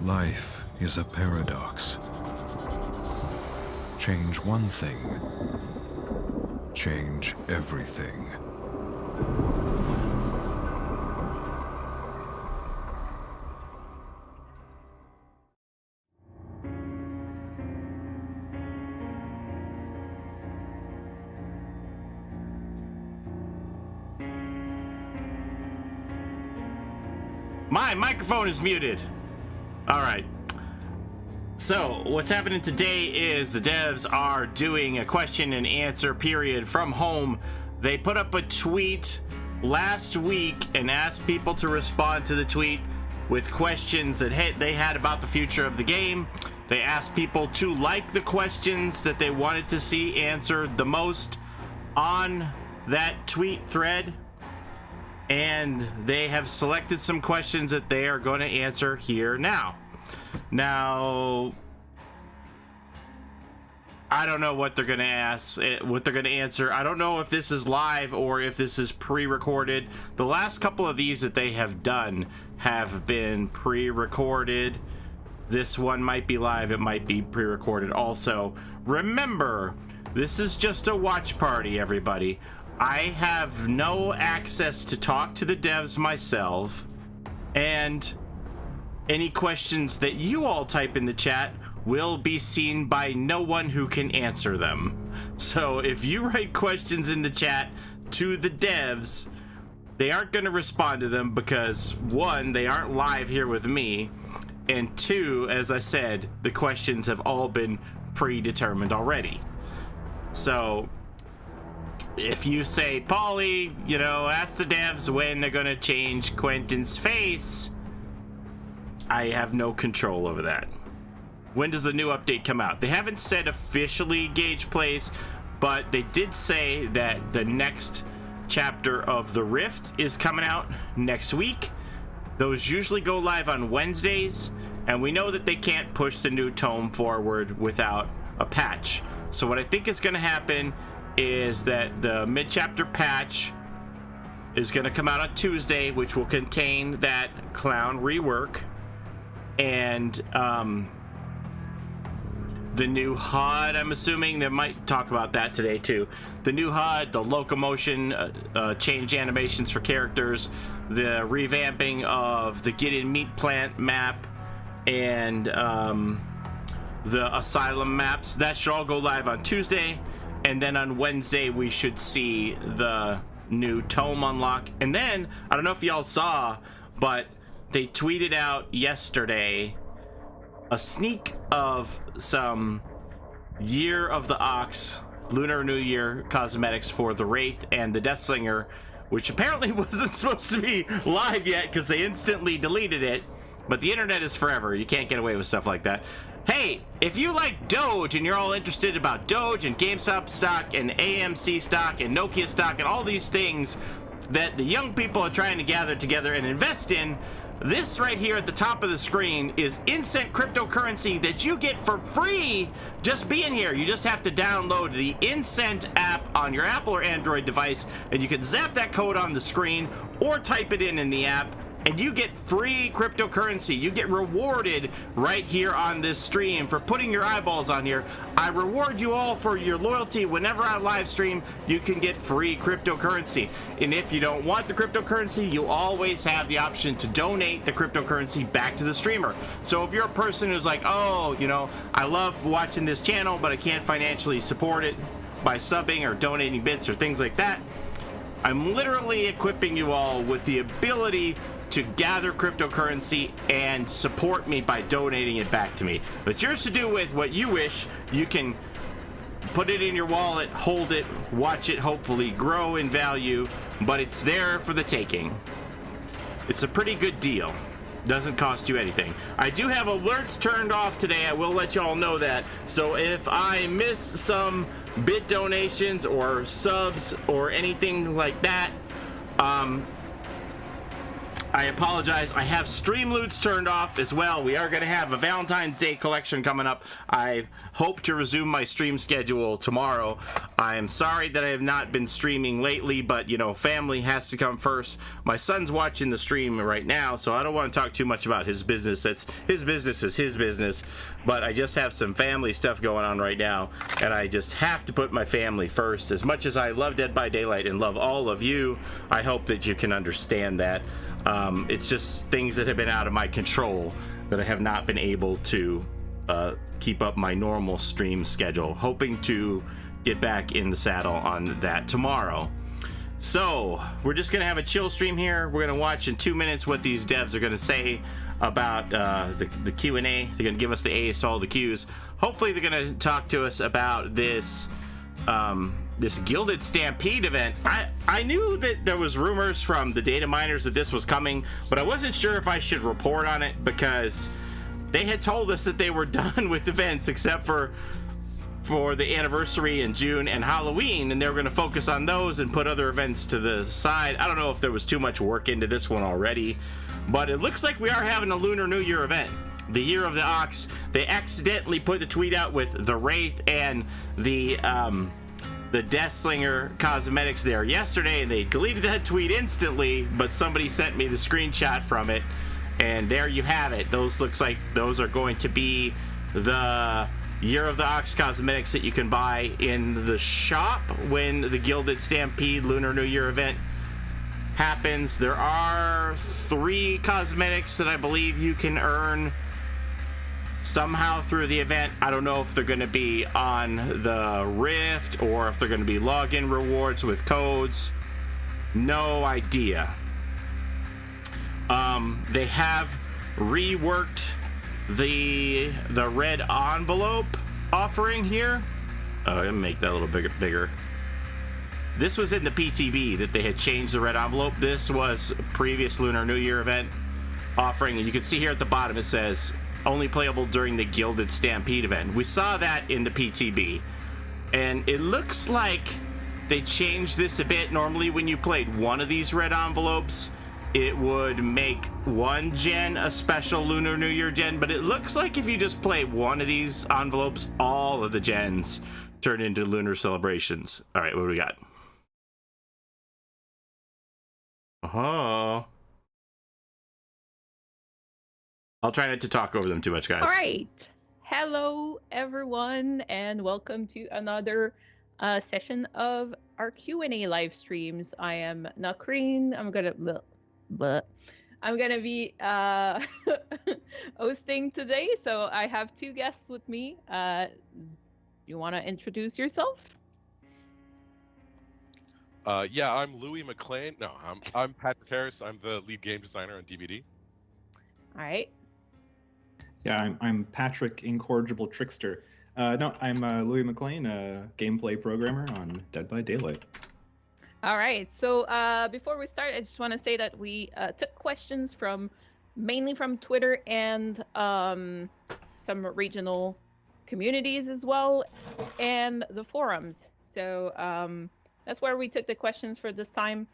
Life is a paradox. Change one thing, change everything. My microphone is muted. All right. So what's happening today is the devs are doing a question and answer period from home. They put up a tweet last week and asked people to respond to the tweet with questions that they had about the future of the game. They asked people to like the questions that they wanted to see answered the most on that tweet thread. And they have selected some questions that they are going to answer here now. Now, I don't know what they're going to ask, what they're going to answer. I don't know if this is live or if this is pre-recorded. The last couple of these that they have done have been pre-recorded. This one might be live. It might be pre-recorded also. Remember, this is just a watch party, everybody. I have no access to talk to the devs myself, and any questions that you all type in the chat will be seen by no one who can answer them. So if you write questions in the chat to the devs, they aren't going to respond to them because, one, they aren't live here with me, and two, as I said, the questions have all been predetermined already. So if you say, Paulie, you know, ask the devs when they're gonna change Quentin's face, I have no control over that. When does the new update come out? They haven't said officially Gauge Place, but they did say that the next chapter of The Rift is coming out next week. Those usually go live on Wednesdays, and we know that they can't push the new tome forward without a patch. So what I think is gonna happen is that the mid-chapter patch is going to come out on Tuesday, which will contain that clown rework and the new HUD. I'm assuming they might talk about that today too. The new HUD, the locomotion change animations for characters, the revamping of the Get In Meat Plant map, and the Asylum maps. That should all go live on Tuesday. And then on Wednesday, we should see the new tome unlock. And then, I don't know if y'all saw, but they tweeted out yesterday a sneak of some Year of the Ox, Lunar New Year cosmetics for the Wraith and the Deathslinger, which apparently wasn't supposed to be live yet because they instantly deleted it. But the internet is forever. You can't get away with stuff like that. Hey, if you like Doge and you're all interested about Doge and GameStop stock and AMC stock and Nokia stock and all these things that the young people are trying to gather together and invest in, this right here at the top of the screen is instant cryptocurrency that you get for free just being here. You just have to download the Incent app on your Apple or Android device, and you can zap that code on the screen or type it in the app, and you get free cryptocurrency. You get rewarded right here on this stream for putting your eyeballs on here. I reward you all for your loyalty. Whenever I live stream, you can get free cryptocurrency. And if you don't want the cryptocurrency, you always have the option to donate the cryptocurrency back to the streamer. So if you're a person who's like, oh, you know, I love watching this channel, but I can't financially support it by subbing or donating bits or things like that, I'm literally equipping you all with the ability to gather cryptocurrency and support me by donating it back to me. But it's yours to do with what you wish. You can put it in your wallet, hold it, watch it hopefully grow in value, but it's there for the taking. It's a pretty good deal. Doesn't cost you anything. I do have alerts turned off today. I will let y'all know that. So if I miss some bit donations or subs or anything like that, I apologize. I have Streamloots turned off as well. We are going to have a Valentine's Day collection coming up. I hope to resume my stream schedule tomorrow. I am sorry that I have not been streaming lately, but, you know, family has to come first. My son's watching the stream right now, so I don't want to talk too much about his business. That's his business is his business, but I just have some family stuff going on right now, and I just have to put my family first. As much as I love Dead by Daylight and love all of you, I hope that you can understand that. It's just things that have been out of my control that I have not been able to keep up my normal stream schedule. Hoping to get back in the saddle on that tomorrow. So we're just gonna have a chill stream here. We're gonna watch in 2 minutes what these devs are gonna say about the Q&A. They're gonna give us the A's to all the Q's. Hopefully they're gonna talk to us about this this Gilded Stampede event. I knew that there was rumors from the data miners that this was coming, but I wasn't sure if I should report on it because they had told us that they were done with events except for the anniversary in June and Halloween, and they were going to focus on those and put other events to the side. I don't know if there was too much work into this one already, but it looks like we are having a Lunar New Year event. The Year of the Ox. They accidentally put the tweet out with the Wraith and the Deathslinger cosmetics there yesterday, and they deleted that tweet instantly, but somebody sent me the screenshot from it, and there you have it. Those looks like those are going to be the Year of the Ox cosmetics that you can buy in the shop when the Gilded Stampede Lunar New Year event happens. There are 3 cosmetics that I believe you can earn somehow through the event. I don't know if they're going to be on the Rift or if they're going to be login rewards with codes. No idea. They have reworked the red envelope offering here. Oh, I'm gonna make that a little bigger. This was in the PTB that they had changed the red envelope. This was a previous Lunar New Year event offering, and you can see here at the bottom it says only playable during the Gilded Stampede event. We saw that in the PTB, and it looks like they changed this a bit. Normally when you played one of these red envelopes, it would make one gen a special Lunar New Year gen, but it looks like if you just play one of these envelopes, all of the gens turn into lunar celebrations. All right, what do we got? Oh, I'll try not to talk over them too much, guys. All right. Hello, everyone, and welcome to another session of our Q&A live streams. I am Nakreen. I'm gonna be hosting today, so I have 2 guests with me. You want to introduce yourself? Yeah, I'm Louis McLean. No, I'm Patrick Harris. I'm the lead game designer on DVD. All right. Yeah, I'm Patrick, Incorrigible Trickster. No, I'm Louis McLean, a gameplay programmer on Dead by Daylight. All right. So before we start, I just want to say that we took questions mainly from Twitter and some regional communities as well, and the forums. So that's where we took the questions for this time.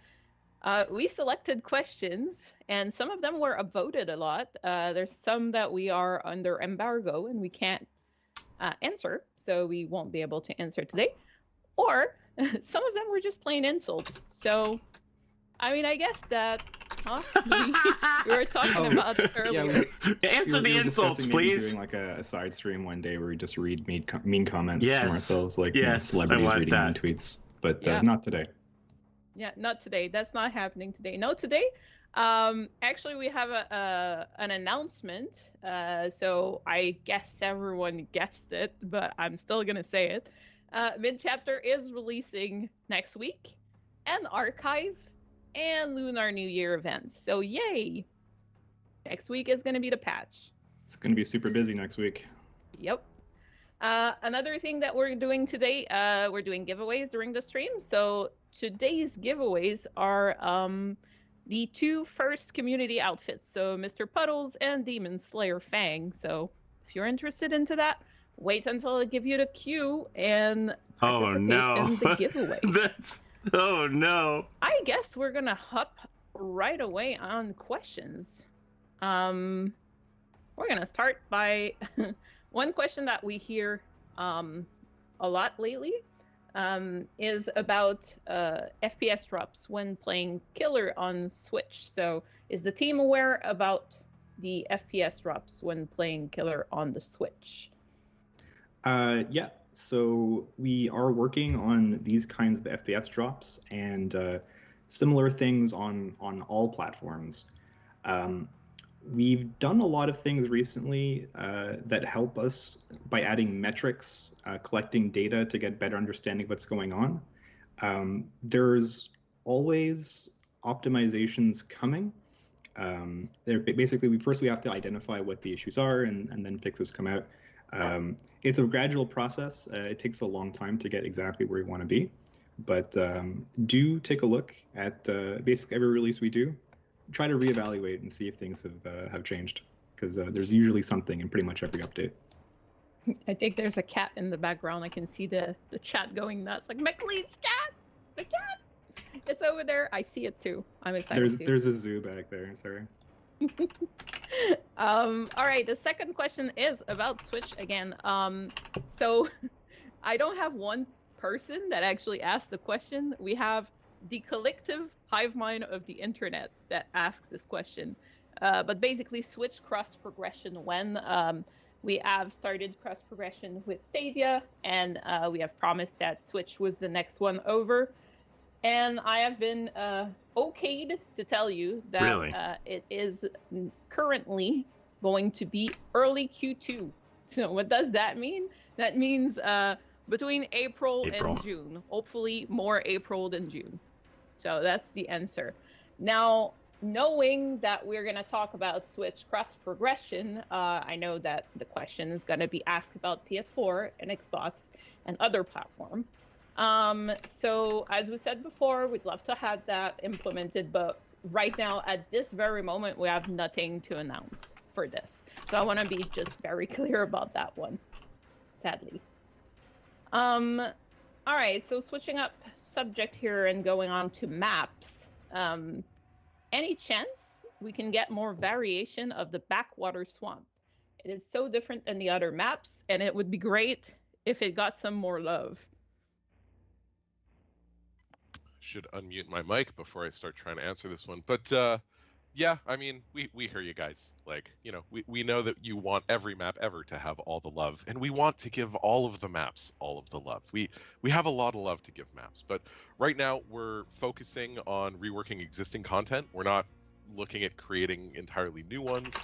We selected questions, and some of them were upvoted a lot. There's some that we are under embargo and we can't answer, so we won't be able to answer today. Or some of them were just plain insults. So, I mean, I guess that we were talking about earlier. Yeah, answer the insults, please. Doing like a side stream one day where we just read mean comments from ourselves, like yes, celebrities reading mean tweets. But not today. Yeah, not today. That's not happening today. No, today. Actually, we have an announcement. So I guess everyone guessed it, but I'm still gonna say it. Mid-Chapter is releasing next week an archive and Lunar New Year events. So yay! Next week is gonna be the patch. It's gonna be super busy next week. Yep. Another thing that we're doing today, we're doing giveaways during the stream. So today's giveaways are the 2 first community outfits. So Mr. Puddles and Demon Slayer Fang. So if you're interested into that, wait until I give you the cue and participate in the giveaway. Oh no. I guess we're gonna hop right away on questions. We're gonna start by one question that we hear a lot lately is about FPS drops when playing Killer on Switch. So, is the team aware about the FPS drops when playing Killer on the Switch? Yeah, so we are working on these kinds of FPS drops and similar things on all platforms. We've done a lot of things recently that help us by adding metrics, collecting data to get better understanding of what's going on. There's always optimizations coming. Basically, we have to identify what the issues are and then fixes come out. It's a gradual process. It takes a long time to get exactly where we want to be. But do take a look at basically every release we do. Try to reevaluate and see if things have changed, because there's usually something in pretty much every update. I think there's a cat in the background. I can see the chat going nuts. Like, McLean's cat! The cat! It's over there. I see it too. I'm excited too. There's a zoo back there. Sorry. All right, the second question is about Switch again. So I don't have one person that actually asked the question. We have the collective hive mind of the internet that asks this question. But basically, Switch cross progression when we have started cross progression with Stadia, and we have promised that Switch was the next one over. And I have been okayed to tell you that Really? It is currently going to be early Q2. So what does that mean? That means between April and June. Hopefully more April than June. So that's the answer. Now, knowing that we're going to talk about Switch cross progression, I know that the question is going to be asked about PS4 and Xbox and other platforms. So as we said before, we'd love to have that implemented, but right now at this very moment, we have nothing to announce for this. So I want to be just very clear about that one, sadly. All right, so switching up subject here and going on to maps. Any chance we can get more variation of the Backwater Swamp? It is so different than the other maps, and it would be great if it got some more love. Should unmute my mic before I start trying to answer this one. But yeah, I mean, we hear you guys. Like, you know, we know that you want every map ever to have all the love, and we want to give all of the maps all of the love. We have a lot of love to give maps, but right now we're focusing on reworking existing content. We're not looking at creating entirely new ones,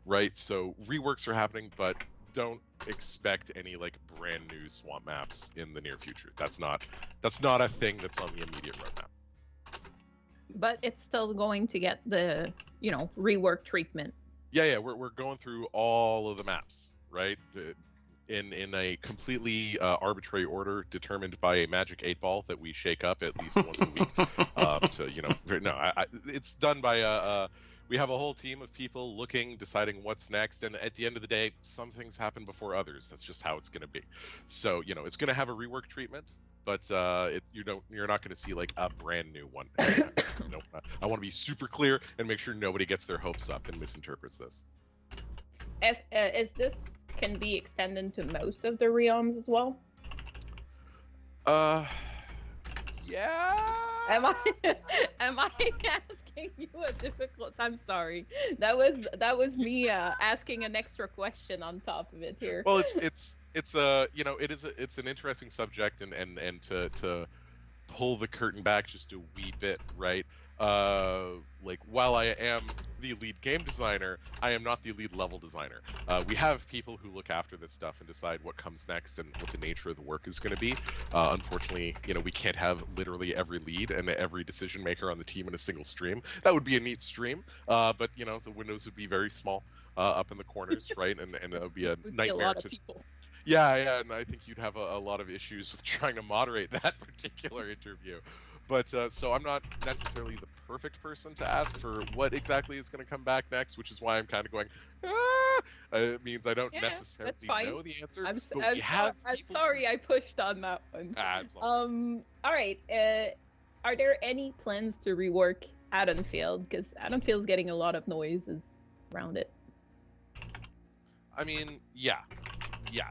right? So reworks are happening, but don't expect any like brand new swamp maps in the near future. That's not a thing that's on the immediate roadmap. But it's still going to get the, you know, rework treatment. Yeah, we're going through all of the maps, right? In a completely arbitrary order determined by a magic 8-ball that we shake up at least once a week. To, you know, it's done by we have a whole team of people looking, deciding what's next, and at the end of the day, some things happen before others. That's just how it's going to be. So, you know, it's going to have a rework treatment, but you're not going to see like a brand new one. You know, I want to be super clear and make sure nobody gets their hopes up and misinterprets this. As this can be extended to most of the realms as well? Yeah. Am I asking you a difficult? I'm sorry. That was me asking an extra question on top of it here. Well, it's you know, it's an interesting subject, and to pull the curtain back just a wee bit, right? Like, while I am the lead game designer, I am not the lead level designer. We have people who look after this stuff and decide what comes next and what the nature of the work is going to be. Unfortunately, you know, we can't have literally every lead and every decision maker on the team in a single stream. That would be a neat stream, but you know, the windows would be very small up in the corners, right? And it would be a nightmare. Be a lot of people. Yeah, and I think you'd have a lot of issues with trying to moderate that particular interview. But so I'm not necessarily the perfect person to ask for what exactly is going to come back next, which is why I'm kind of going, it means I don't necessarily know the answer. I'm sorry I pushed on that one. It's all all right. Are there any plans to rework Haddonfield, because Haddonfield's getting a lot of noises around it. I mean, yeah,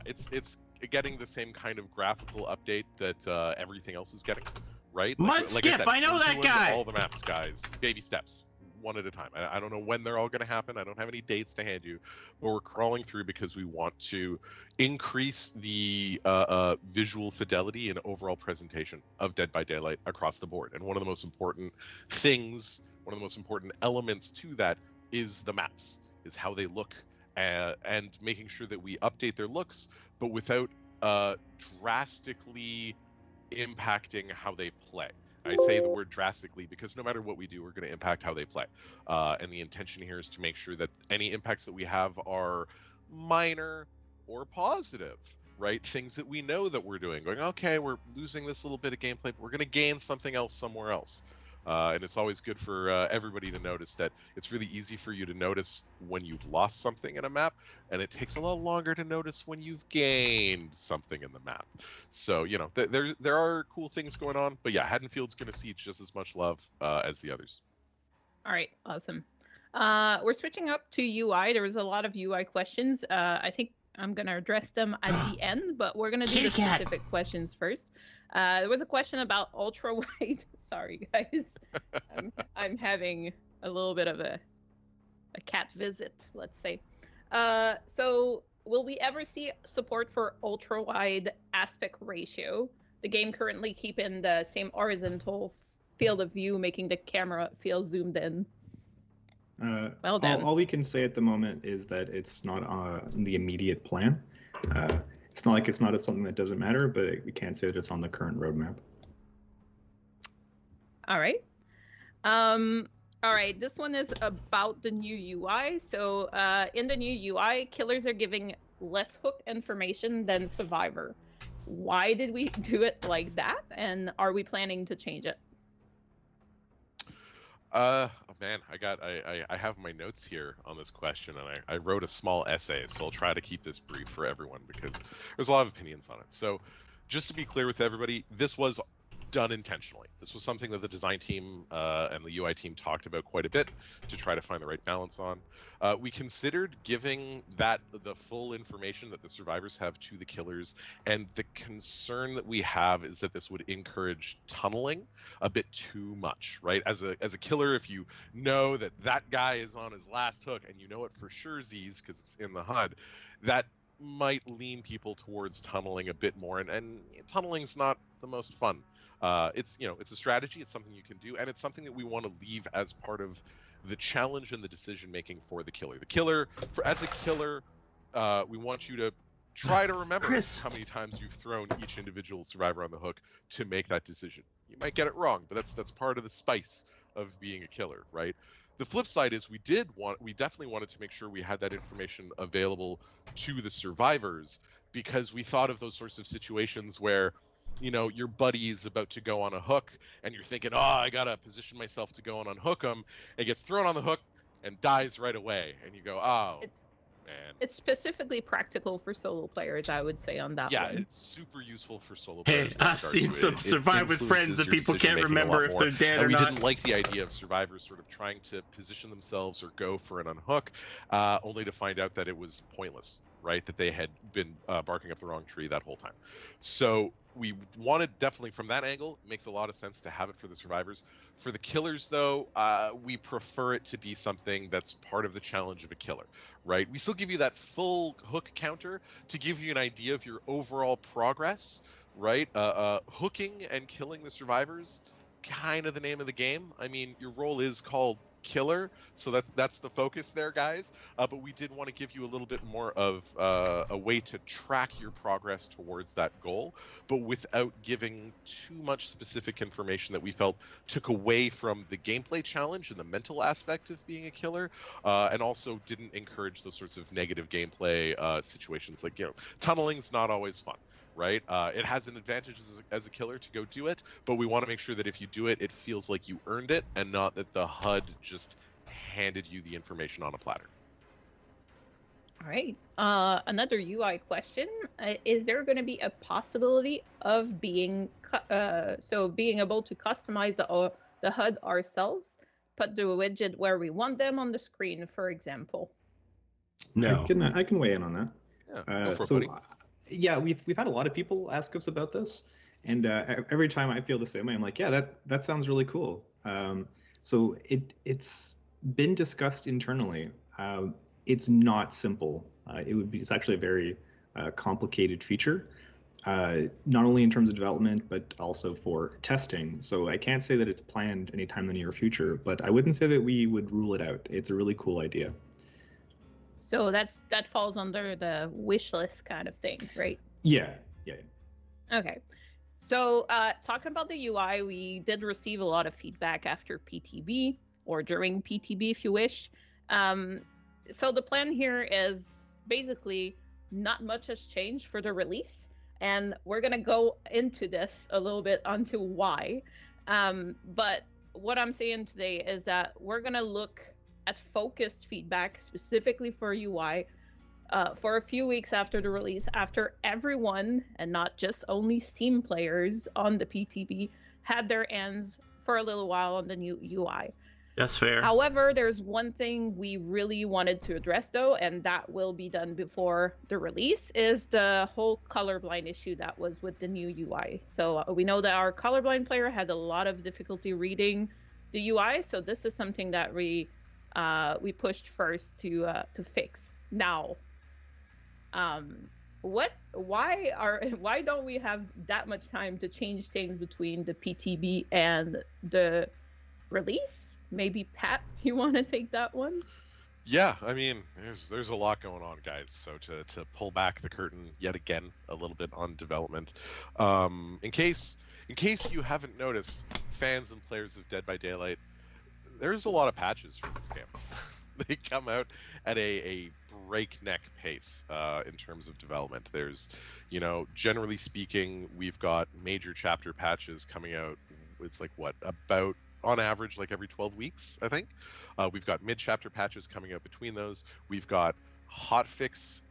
it's getting the same kind of graphical update that everything else is getting, right? Mudskip, I know we're that doing guy! All the maps, guys, baby steps, one at a time. I don't know when they're all going to happen. I don't have any dates to hand you, but we're crawling through because we want to increase the visual fidelity and overall presentation of Dead by Daylight across the board. And one of the most important things, one of the most important elements to that is the maps, is how they look, and making sure that we update their looks, but without drastically impacting how they play. I say the word drastically because no matter what we do, we're going to impact how they play. And the intention here is to make sure that any impacts that we have are minor or positive, right? Things that we know that we're doing, going, okay, we're losing this little bit of gameplay, but we're going to gain something else somewhere else. And it's always good for everybody to notice that it's really easy for you to notice when you've lost something in a map, and it takes a lot longer to notice when you've gained something in the map. So, you know, there are cool things going on, but yeah, Haddonfield's going to see just as much love as the others. All right, awesome. We're switching up to UI. There was a lot of UI questions. I think I'm going to address them at the end, but we're going to do the specific questions first. There was a question about ultrawide. Sorry, guys. I'm having a little bit of a cat visit, let's say. So will we ever see support for ultrawide aspect ratio? The game currently keeping the same horizontal field of view, making the camera feel zoomed in. Well done. All we can say at the moment is that it's not in the immediate plan. It's not like it's not something that doesn't matter, but we can't say that it's on the current roadmap. All right. All right, this one is about the new UI. So in the new UI, killers are giving less hook information than survivor. Why did we do it like that? And are we planning to change it? Oh man, I have my notes here on this question, and I wrote a small essay, so I'll try to keep this brief for everyone because there's a lot of opinions on it. So just to be clear with everybody, this was done intentionally. This was something that the design team and the UI team talked about quite a bit to try to find the right balance on. We considered giving the full information that the survivors have to the killers, and the concern that we have is that this would encourage tunneling a bit too much, right? As a killer, if you know that guy is on his last hook and you know it for sure, Z's, because it's in the HUD, that might lean people towards tunneling a bit more, and tunneling's not the most fun. It's a strategy, it's something you can do, and it's something that we want to leave as part of the challenge and the decision making for the killer. The killer, as a killer, we want you to try to remember how many times you've thrown each individual survivor on the hook to make that decision. You might get it wrong, but that's part of the spice of being a killer, right? The flip side is we definitely wanted to make sure we had that information available to the survivors, because we thought of those sorts of situations where, you know, your buddy is about to go on a hook and you're thinking, oh, I gotta position myself to go and unhook him, and gets thrown on the hook and dies right away, and you go, oh, man. It's specifically practical for solo players, I would say, on that one. Yeah, it's super useful for solo players. Hey, I've seen some Survive with Friends and people can't remember if they're dead or not. We didn't like the idea of survivors sort of trying to position themselves or go for an unhook, only to find out that it was pointless, right? That they had been barking up the wrong tree that whole time. So we wanted, definitely from that angle, it makes a lot of sense to have it for the survivors. For the killers, though, we prefer it to be something that's part of the challenge of a killer, right? We still give you that full hook counter to give you an idea of your overall progress, right? Hooking and killing the survivors, kind of the name of the game. I mean, your role is called killer, so that's the focus there, guys, but we did want to give you a little bit more of a way to track your progress towards that goal, but without giving too much specific information that we felt took away from the gameplay challenge and the mental aspect of being a killer, and also didn't encourage those sorts of negative gameplay situations. Like, you know, tunneling's not always fun, right? It has an advantage as a killer to go do it, but we want to make sure that if you do it, it feels like you earned it and not that the HUD just handed you the information on a platter. All right. Another UI question. Is there going to be a possibility of being able to customize the HUD ourselves put the widget where we want them on the screen, for example? No. I can weigh in on that. Yeah, go for it, So buddy. yeah, we've had a lot of people ask us about this, and every time I feel the same way. I'm like, yeah, that sounds really cool. So it's been discussed internally. It's not simple. It's actually a very complicated feature, not only in terms of development but also for testing. So I can't say that it's planned anytime in the near future, but I wouldn't say that we would rule it out. It's a really cool idea. So that falls under the wish list kind of thing, right? Yeah. Okay. So talking about the UI, we did receive a lot of feedback after PTB or during PTB, if you wish. So the plan here is basically not much has changed for the release, and we're gonna go into this a little bit onto why. But what I'm saying today is that we're gonna look at focused feedback specifically for UI for a few weeks after the release, after everyone, and not just only Steam players on the PTB, had their hands for a little while on the new UI. That's fair. However, there's one thing we really wanted to address though, and that will be done before the release, is the whole colorblind issue that was with the new UI. So we know that our colorblind player had a lot of difficulty reading the UI, so this is something that we pushed first to fix. Now, why don't we have that much time to change things between the PTB and the release? Maybe Pat, do you want to take that one? Yeah, I mean, there's a lot going on, guys. So to pull back the curtain yet again a little bit on development, in case you haven't noticed, fans and players of Dead by Daylight, there's a lot of patches for this game. They come out at a breakneck pace in terms of development. There's, generally speaking, we've got major chapter patches coming out. It's like about on average like every 12 weeks, I think. We've got mid-chapter patches coming out between those. We've got hotfixes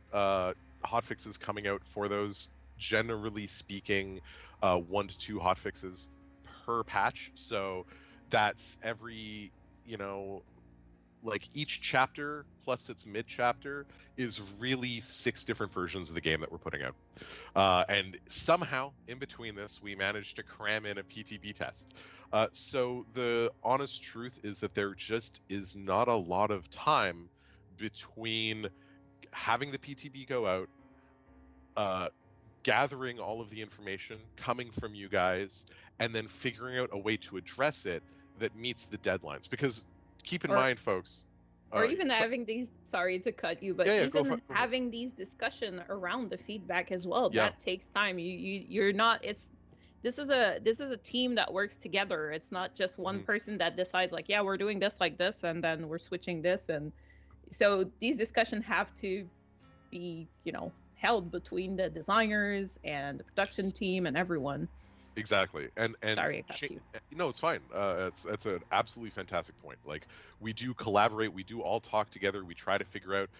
coming out for those. Generally speaking, 1 to 2 hotfixes per patch. So that's every, like each chapter plus its mid-chapter is really 6 different versions of the game that we're putting out. And somehow, in between this, we managed to cram in a PTB test. So the honest truth is that there just is not a lot of time between having the PTB go out, gathering all of the information coming from you guys, and then figuring out a way to address it that meets the deadlines. Because keep in mind, folks, or even having these, sorry to cut you, but even having these discussion around the feedback as well, that takes time. You're not, this is a team that works together. It's not just one person that decides like, yeah, we're doing this like this, and then we're switching this. And so these discussions have to be, held between the designers and the production team and everyone. Exactly. And sorry, I cut you. No, it's fine. That's an absolutely fantastic point. Like, we do collaborate, we do all talk together, we try to figure out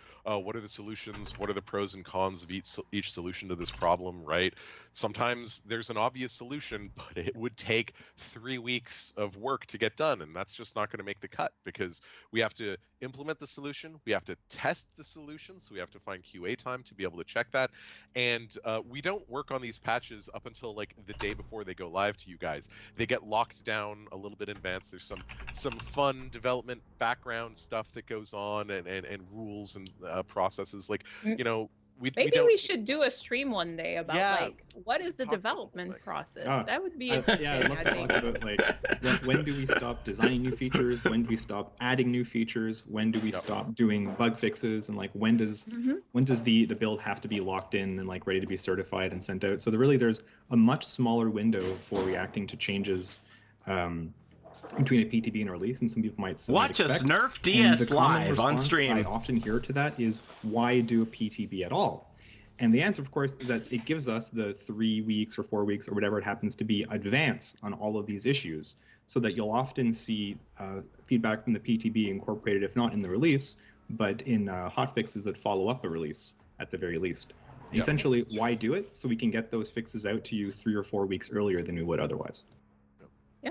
what are the solutions, what are the pros and cons of each solution to this problem, right? Sometimes there's an obvious solution, but it would take 3 weeks of work to get done, and that's just not going to make the cut, because we have to implement the solution, we have to test the solution, so we have to find QA time to be able to check that, and we don't work on these patches up until like the day before they go live to you guys. They get locked down a little bit in advance. There's some fun development background stuff that goes on, and rules and processes, like we should do a stream one day about like what is the development process. That would be interesting. I'd love to talk about like when do we stop designing new features, when do we stop adding new features, when do we stop doing bug fixes, and like when does the build have to be locked in and like ready to be certified and sent out. So there's a much smaller window for reacting to changes between a PTB and a release, and some people might watch us nerf DS live on stream. I often hear to that is, why do a PTB at all? And the answer, of course, is that it gives us the 3 weeks or 4 weeks or whatever it happens to be advance on all of these issues, so that you'll often see feedback from the PTB incorporated, if not in the release, but in hotfixes that follow up a release at the very least. Yep. Essentially, why do it? So we can get those fixes out to you 3 or 4 weeks earlier than we would otherwise. Yeah.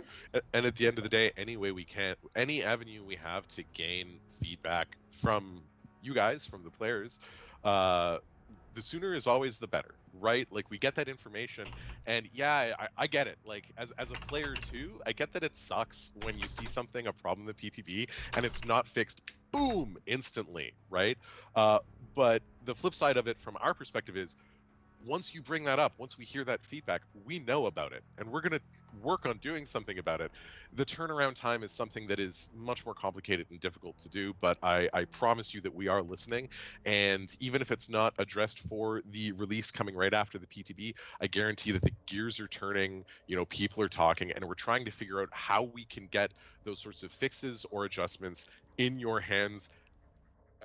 And at the end of the day, any way we can, any avenue we have to gain feedback from you guys, from the players, the sooner is always the better, right? Like we get that information, and yeah, I get it. Like as a player too, I get that it sucks when you see something, a problem in the PTB, and it's not fixed, boom, instantly, right? But the flip side of it, from our perspective, is once you bring that up, once we hear that feedback, we know about it, and we're gonna work on doing something about it. The turnaround time is something that is much more complicated and difficult to do, but I promise you that we are listening, and even if it's not addressed for the release coming right after the PTB, I guarantee that the gears are turning, you know, people are talking, and we're trying to figure out how we can get those sorts of fixes or adjustments in your hands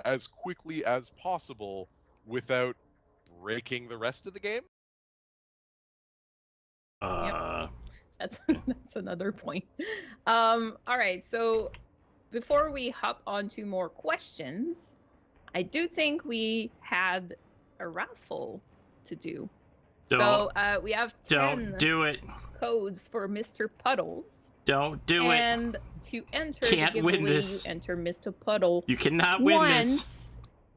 as quickly as possible without breaking the rest of the game. That's another point. All right, so before we hop on to more questions, I do think we had a raffle to do. So we have 10 do it. codes for Mr. Puddles. Don't do it. And to enter Can't the win giveaway, this. you enter Mr. Puddle. You cannot win this.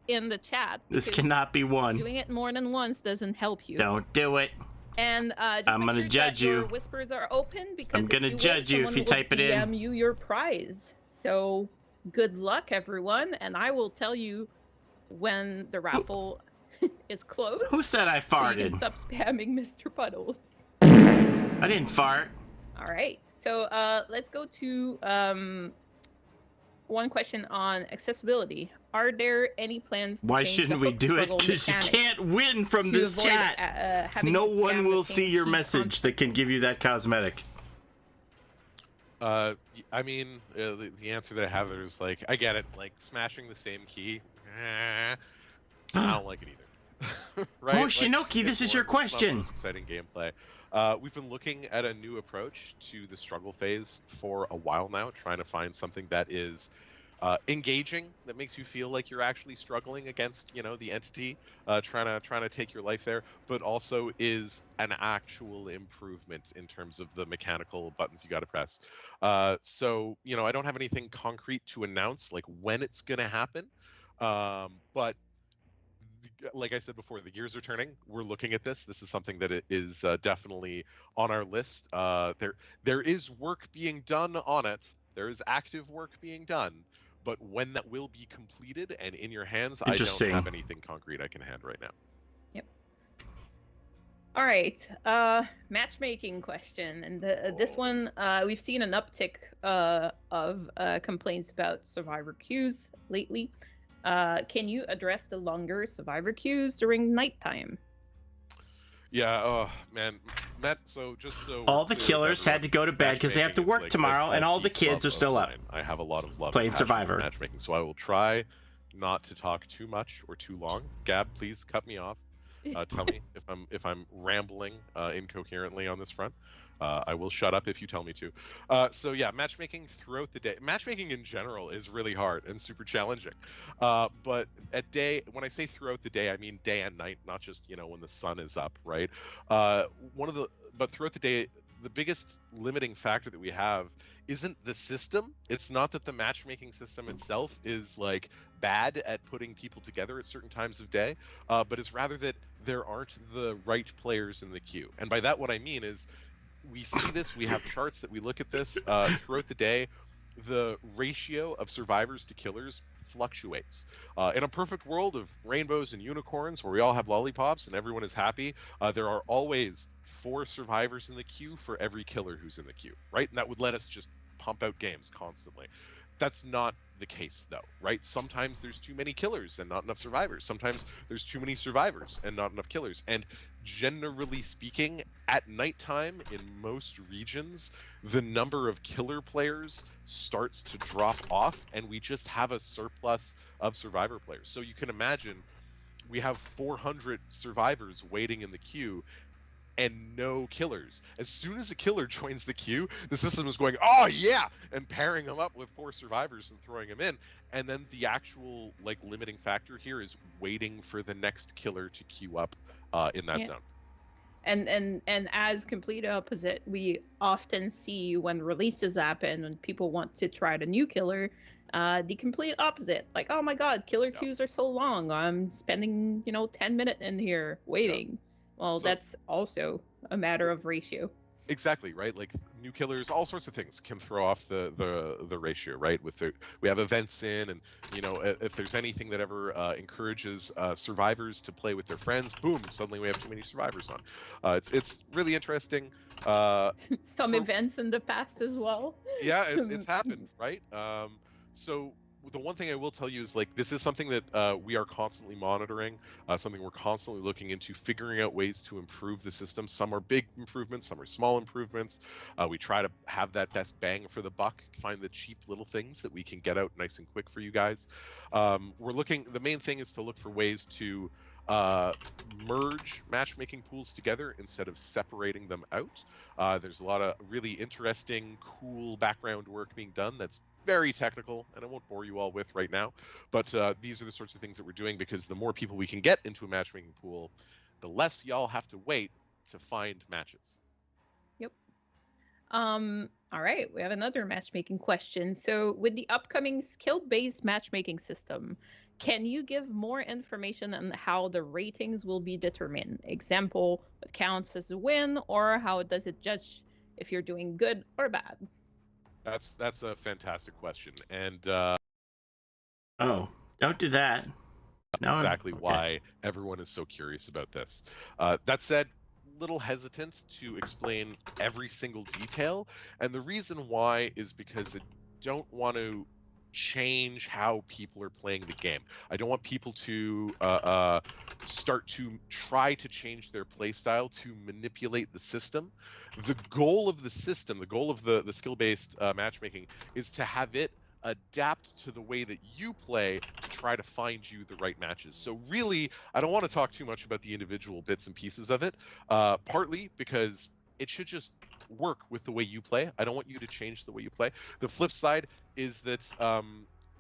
In the chat. This cannot be won. Doing it more than once doesn't help you. Don't do it. And just I'm gonna judge you. Your whispers are open because I'm gonna judge you if you type it in. DM you your prize. So good luck, everyone, and I will tell you when the raffle is closed. Who said I So you farted? can stop spamming Mr. Puddles. I didn't fart. All right. So let's go to one question on accessibility. Are there any plans to Why change shouldn't the we hook do it? struggle Because you mechanic can't win from to this avoid, chat. having No to one spam will the see same your key message that can give you that cosmetic. I mean, the answer that I have there is like, I get it. Like smashing the same key, I don't like it either. Right? Moshinoki, this is your question. It's not the most exciting gameplay. We've been looking at a new approach to the struggle phase for a while now, trying to find something that is engaging, that makes you feel like you're actually struggling against, you know, the entity, trying to take your life there, but also is an actual improvement in terms of the mechanical buttons you got to press. So, you know, I don't have anything concrete to announce, like when it's gonna happen, but like I said before, the gears are turning. We're looking at this. This is something that is definitely on our list. There is work being done on it. There is active work being done. But when that will be completed and in your hands, I don't have anything concrete I can hand right now. Yep. All right. Matchmaking question, and this one we've seen an uptick of complaints about survivor queues lately. Can you address the longer survivor queues during nighttime? Yeah, oh man, Matt. So all the killers had to go to bed because they have to work tomorrow, and all the kids are still up. I have a lot of love playing Survivor matchmaking, so I will try not to talk too much or too long. Gab, please cut me off. Tell me if I'm rambling incoherently on this front. I will shut up if you tell me to. So yeah, matchmaking throughout the day. Matchmaking in general is really hard and super challenging. But when I say throughout the day, I mean day and night, not just, you know, when the sun is up, right? But throughout the day, the biggest limiting factor that we have isn't the system. It's not that the matchmaking system itself is like bad at putting people together at certain times of day, but it's rather that there aren't the right players in the queue. And by that, what I mean is, we see this, we have charts that we look at this throughout the day. The ratio of survivors to killers fluctuates. In a perfect world of rainbows and unicorns where we all have lollipops and everyone is happy, there are always 4 survivors in the queue for every killer who's in the queue, right? And that would let us just pump out games constantly. That's not the case though, right? Sometimes there's too many killers and not enough survivors. Sometimes there's too many survivors and not enough killers. And generally speaking, at nighttime in most regions, the number of killer players starts to drop off and we just have a surplus of survivor players. So you can imagine we have 400 survivors waiting in the queue and no killers. As soon as a killer joins the queue, the system is going, oh yeah, and pairing them up with 4 survivors and throwing them in. And then the actual like limiting factor here is waiting for the next killer to queue up in that zone. And as complete opposite, we often see when releases happen and people want to try the new killer, the complete opposite. Like, oh my god, killer queues are so long. I'm spending 10 minutes in here waiting. Well, So- that's also a matter of ratio. Exactly, right? Like new killers, all sorts of things can throw off the ratio, right? We have events in, and if there's anything that ever encourages survivors to play with their friends, boom, suddenly we have too many survivors on. It's really interesting. Some for- events in the past as well. Yeah, it's happened, right? So the one thing I will tell you is like this is something that we are constantly monitoring, something we're constantly looking into, figuring out ways to improve the system. Some are big improvements, some are small improvements. We try to have that best bang for the buck, find the cheap little things that we can get out nice and quick for you guys. The main thing is to look for ways to merge matchmaking pools together instead of separating them out. There's a lot of really interesting, cool background work being done that's very technical, and I won't bore you all with right now, but these are the sorts of things that we're doing because the more people we can get into a matchmaking pool, the less y'all have to wait to find matches. Yep. All right, we have another matchmaking question. So with the upcoming skill-based matchmaking system, can you give more information on how the ratings will be determined? Example, what counts as a win, or how does it judge if you're doing good or bad? That's a fantastic question, and Oh, don't do that. No, exactly okay. why everyone is so curious about this. That said, little hesitant to explain every single detail, and the reason why is because I don't want to change how people are playing the game. I don't want people to start to try to change their play style to manipulate the system. The goal of the system, the goal of the skill-based matchmaking, is to have it adapt to the way that you play to try to find you the right matches. So really, I don't want to talk too much about the individual bits and pieces of it, partly because it should just work with the way you play. I don't want you to change the way you play. The flip side is that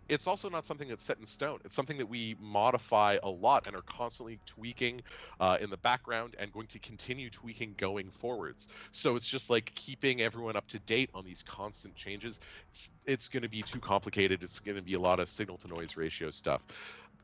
it's also not something that's set in stone. It's something that we modify a lot and are constantly tweaking in the background and going to continue tweaking going forwards. So it's just like keeping everyone up to date on these constant changes. It's going to be too complicated. It's going to be a lot of signal to noise ratio stuff.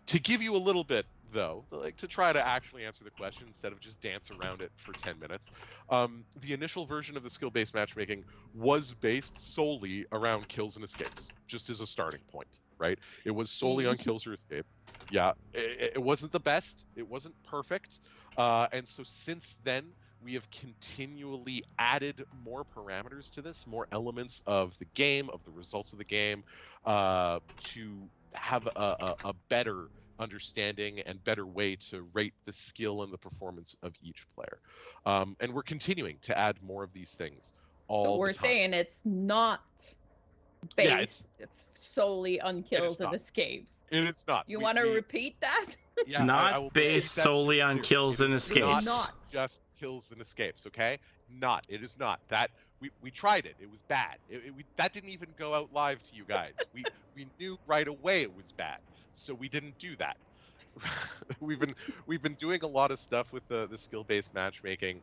To give you a little bit, though, like to try to actually answer the question instead of just dance around it for 10 minutes, the initial version of the skill-based matchmaking was based solely around kills and escapes, just as a starting point, right? It was solely on kills or escapes. Yeah, it wasn't the best. It wasn't perfect. And so since then, we have continually added more parameters to this, more elements of the game, of the results of the game, to have a better understanding and better way to rate the skill and the performance of each player. And we're continuing to add more of these things all So we're the time. saying it's not Yeah, based solely on kills and not. escapes. It is not. You want to repeat that? Yeah, Not I will based make that solely on clear. kills It and is escapes. Not. just kills and escapes, okay? Not. It is not. That we tried it. It was bad. That didn't even go out live to you guys. We knew right away it was bad, so we didn't do that. we've been doing a lot of stuff with the skill-based matchmaking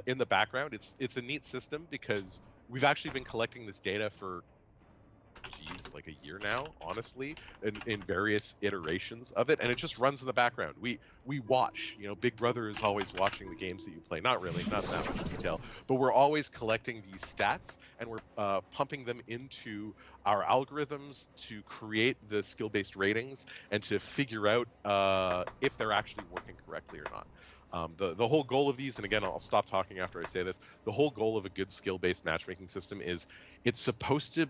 in the background. It's a neat system because we've actually been collecting this data for like a year now, honestly, in various iterations of it, and it just runs in the background. We watch, Big Brother is always watching the games that you play. Not really, not in that much detail, but we're always collecting these stats and we're pumping them into our algorithms to create the skill-based ratings and to figure out if they're actually working correctly or not. The whole goal of these, and again, I'll stop talking after I say this, the whole goal of a good skill-based matchmaking system is it's supposed to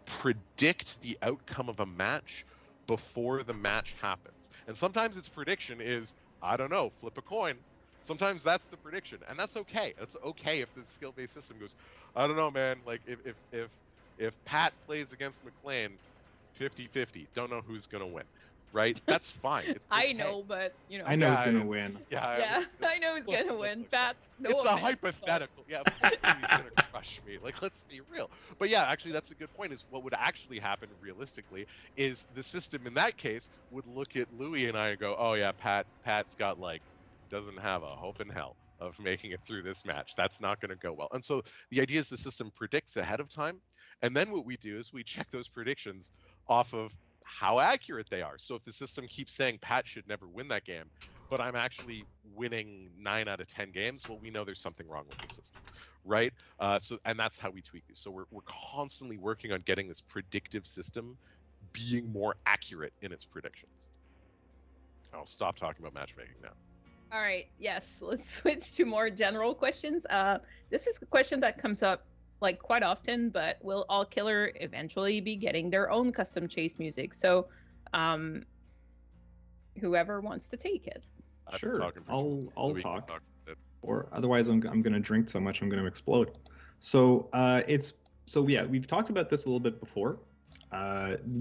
predict the outcome of a match before the match happens. And sometimes its prediction is, I don't know, flip a coin. Sometimes that's the prediction, and that's okay. That's okay if the skill-based system goes, I don't know, man, like if Pat plays against McLean 50-50, don't know who's going to win. Right? That's fine. It's okay. I know, but I know who's gonna it's- win. Yeah, I know who's gonna win. Pat, no It's a offense, but- hypothetical. Yeah, of course he's gonna crush me. Like, let's be real. But yeah, actually, that's a good point. Is what would actually happen realistically is the system in that case would look at Louis and I and go, "Oh yeah, Pat's got like doesn't have a hope in hell." of making it through this match. That's not going to go well. And so the idea is the system predicts ahead of time. And then what we do is we check those predictions off of how accurate they are. So if the system keeps saying Pat should never win that game, but I'm actually winning 9 out of 10 games, well, we know there's something wrong with the system, right? And that's how we tweak these. So we're constantly working on getting this predictive system being more accurate in its predictions. I'll stop talking about matchmaking now. All right, yes, let's switch to more general questions. This is a question that comes up like quite often, but will all killer eventually be getting their own custom chase music? So whoever wants to take it. Sure, I'll talk. Or otherwise I'm going to drink so much I'm going to explode. So we've talked about this a little bit before.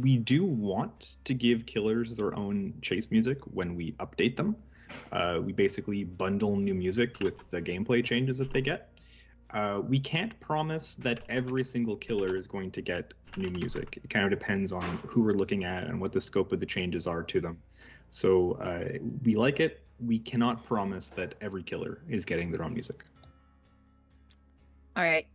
We do want to give killers their own chase music when we update them. We basically bundle new music with the gameplay changes that they get. We can't promise that every single killer is going to get new music. It kind of depends on who we're looking at and what the scope of the changes are to them. So we like it. We cannot promise that every killer is getting their own music. All right.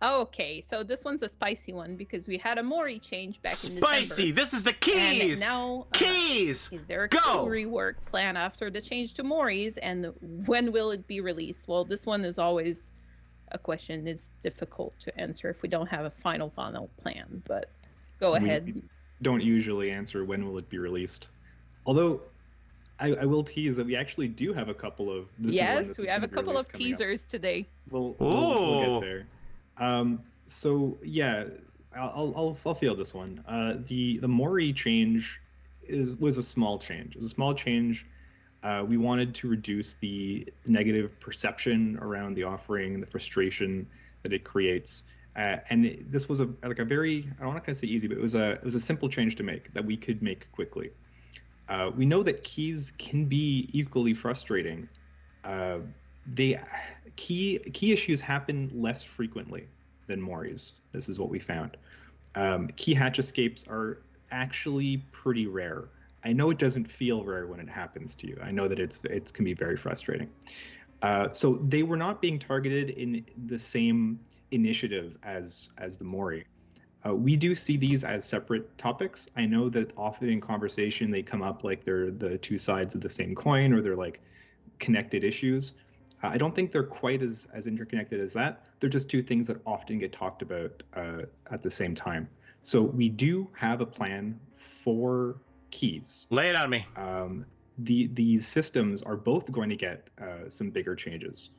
Okay, so this one's a spicy one because we had a Mori change back in December. Spicy! This is the keys! And now, keys! Is there a Go! rework plan after the change to Moris, and when will it be released? Well, this one is always a question. It's difficult to answer if we don't have a final plan, but go ahead. We don't usually answer when will it be released. Although, I will tease that we actually do have a couple of... Yes, we have a couple of teasers today. We'll get there. So yeah, I'll field this one. The Mori change was a small change. It was a small change. We wanted to reduce the negative perception around the offering, the frustration that it creates. And this was a very, I don't want to say easy, but it was a simple change to make that we could make quickly. We know that keys can be equally frustrating. Key issues happen less frequently than Moris. This is what we found. Key hatch escapes are actually pretty rare. I know it doesn't feel rare when it happens to you. I know that it can be very frustrating. So they were not being targeted in the same initiative as the Mori. We do see these as separate topics. I know that often in conversation they come up like they're the two sides of the same coin, or they're like connected issues. I don't think they're quite as interconnected as that. They're just two things that often get talked about at the same time. So we do have a plan for keys. Lay it on me. These systems are both going to get some bigger changes.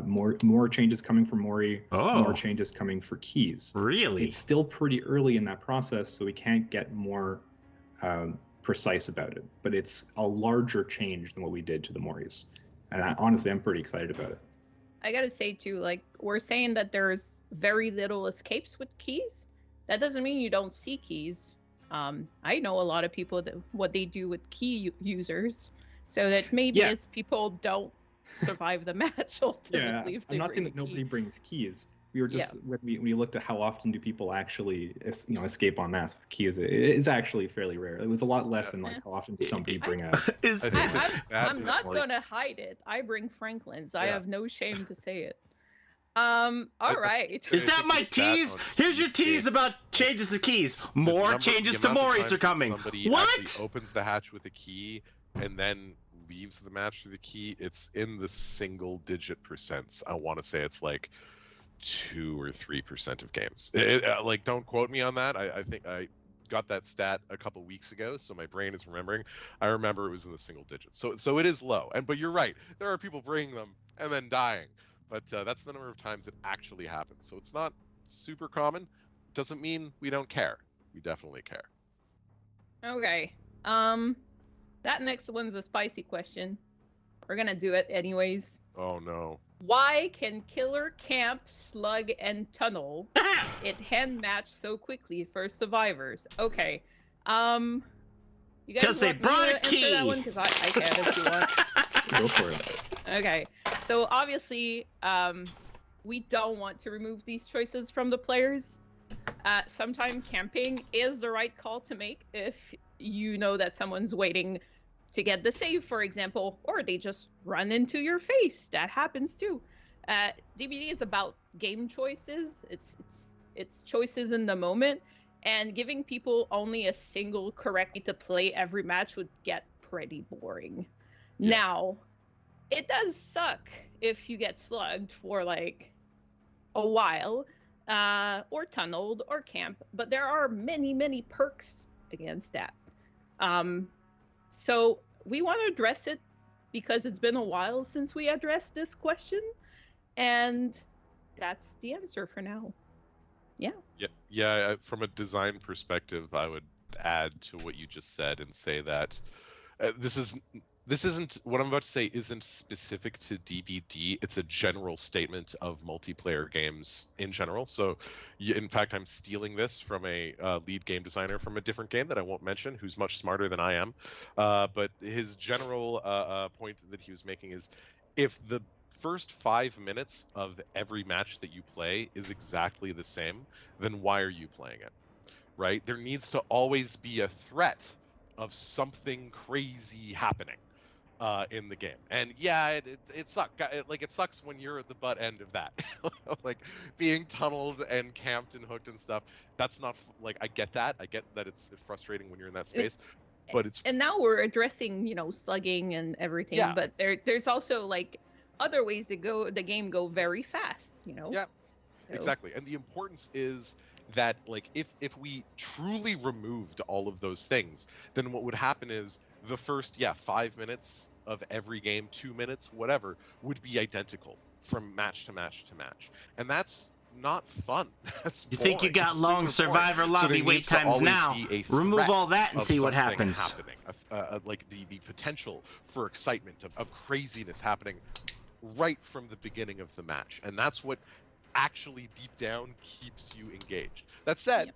More changes coming for Mori, more changes coming for keys. Really? It's still pretty early in that process, so we can't get more precise about it. But it's a larger change than what we did to the Moris. And honestly, I'm pretty excited about it. I gotta say too, like, we're saying that there's very little escapes with keys. That doesn't mean you don't see keys. I know a lot of people that what they do with key users, so that maybe it's people don't survive the match ultimately. Yeah, I'm not saying that nobody brings keys. We were just when we looked at how often do people actually escape en masse with keys, it's actually fairly rare. It was a lot less than like how often does somebody bring out. I'm not gonna hide it. I bring Franklin's. I have no shame to say it. All right. Is that my tease? Here's your tease about changes to keys. More changes to Moris are coming. What? Opens the hatch with a key and then leaves the match with a key. It's in the single-digit percents. I want to say it's like 2 or 3% of games. Like, don't quote me on that. I think I got that stat a couple weeks ago, so my brain is remembering. I remember it was in the single digits. So it is low. But you're right. There are people bringing them and then dying. But that's the number of times it actually happens. So it's not super common. Doesn't mean we don't care. We definitely care. Okay. That next one's a spicy question. We're gonna do it anyways. Oh no. Why can Killer camp, slug, and tunnel it hand match so quickly for survivors? Okay. You guys they brought a key. That one? 'Cause I can if you want. Go for it. Okay. So obviously, we don't want to remove these choices from the players. Sometimes camping is the right call to make if you know that someone's waiting to get the save, for example, or they just run into your face. That happens too. DBD is about game choices. It's choices in the moment, and giving people only a single correct way to play every match would get pretty boring. Yeah. Now, it does suck if you get slugged for like a while, or tunneled or camp, but there are many perks against that. So we want to address it because it's been a while since we addressed this question, and that's the answer for now. Yeah. From a design perspective, I would add to what you just said and say that this isn't what I'm about to say isn't specific to DBD. It's a general statement of multiplayer games in general. So, in fact, I'm stealing this from a lead game designer from a different game that I won't mention, who's much smarter than I am. But his general point that he was making is, if the first 5 minutes of every match that you play is exactly the same, then why are you playing it? Right? There needs to always be a threat of something crazy happening in the game. And yeah, it sucks. It sucks when you're at the butt end of that. Like being tunneled and camped and hooked and stuff. That's not I get that. I get that it's frustrating when you're in that space. But it's and now we're addressing slugging and everything. Yeah. But there's also like other ways to go the game go very fast. Yeah. So. Exactly. And the importance is that if we truly removed all of those things, then what would happen is the first 5 minutes of every game, 2 minutes, whatever, would be identical from match to match to match, and that's not fun. That's You think you boring. got It's long super Survivor boring. lobby So there wait needs to times always now. be a Remove threat all that and of see what something happens. happening. Like the potential for excitement of craziness happening right from the beginning of the match, and that's what actually deep down keeps you engaged. That said,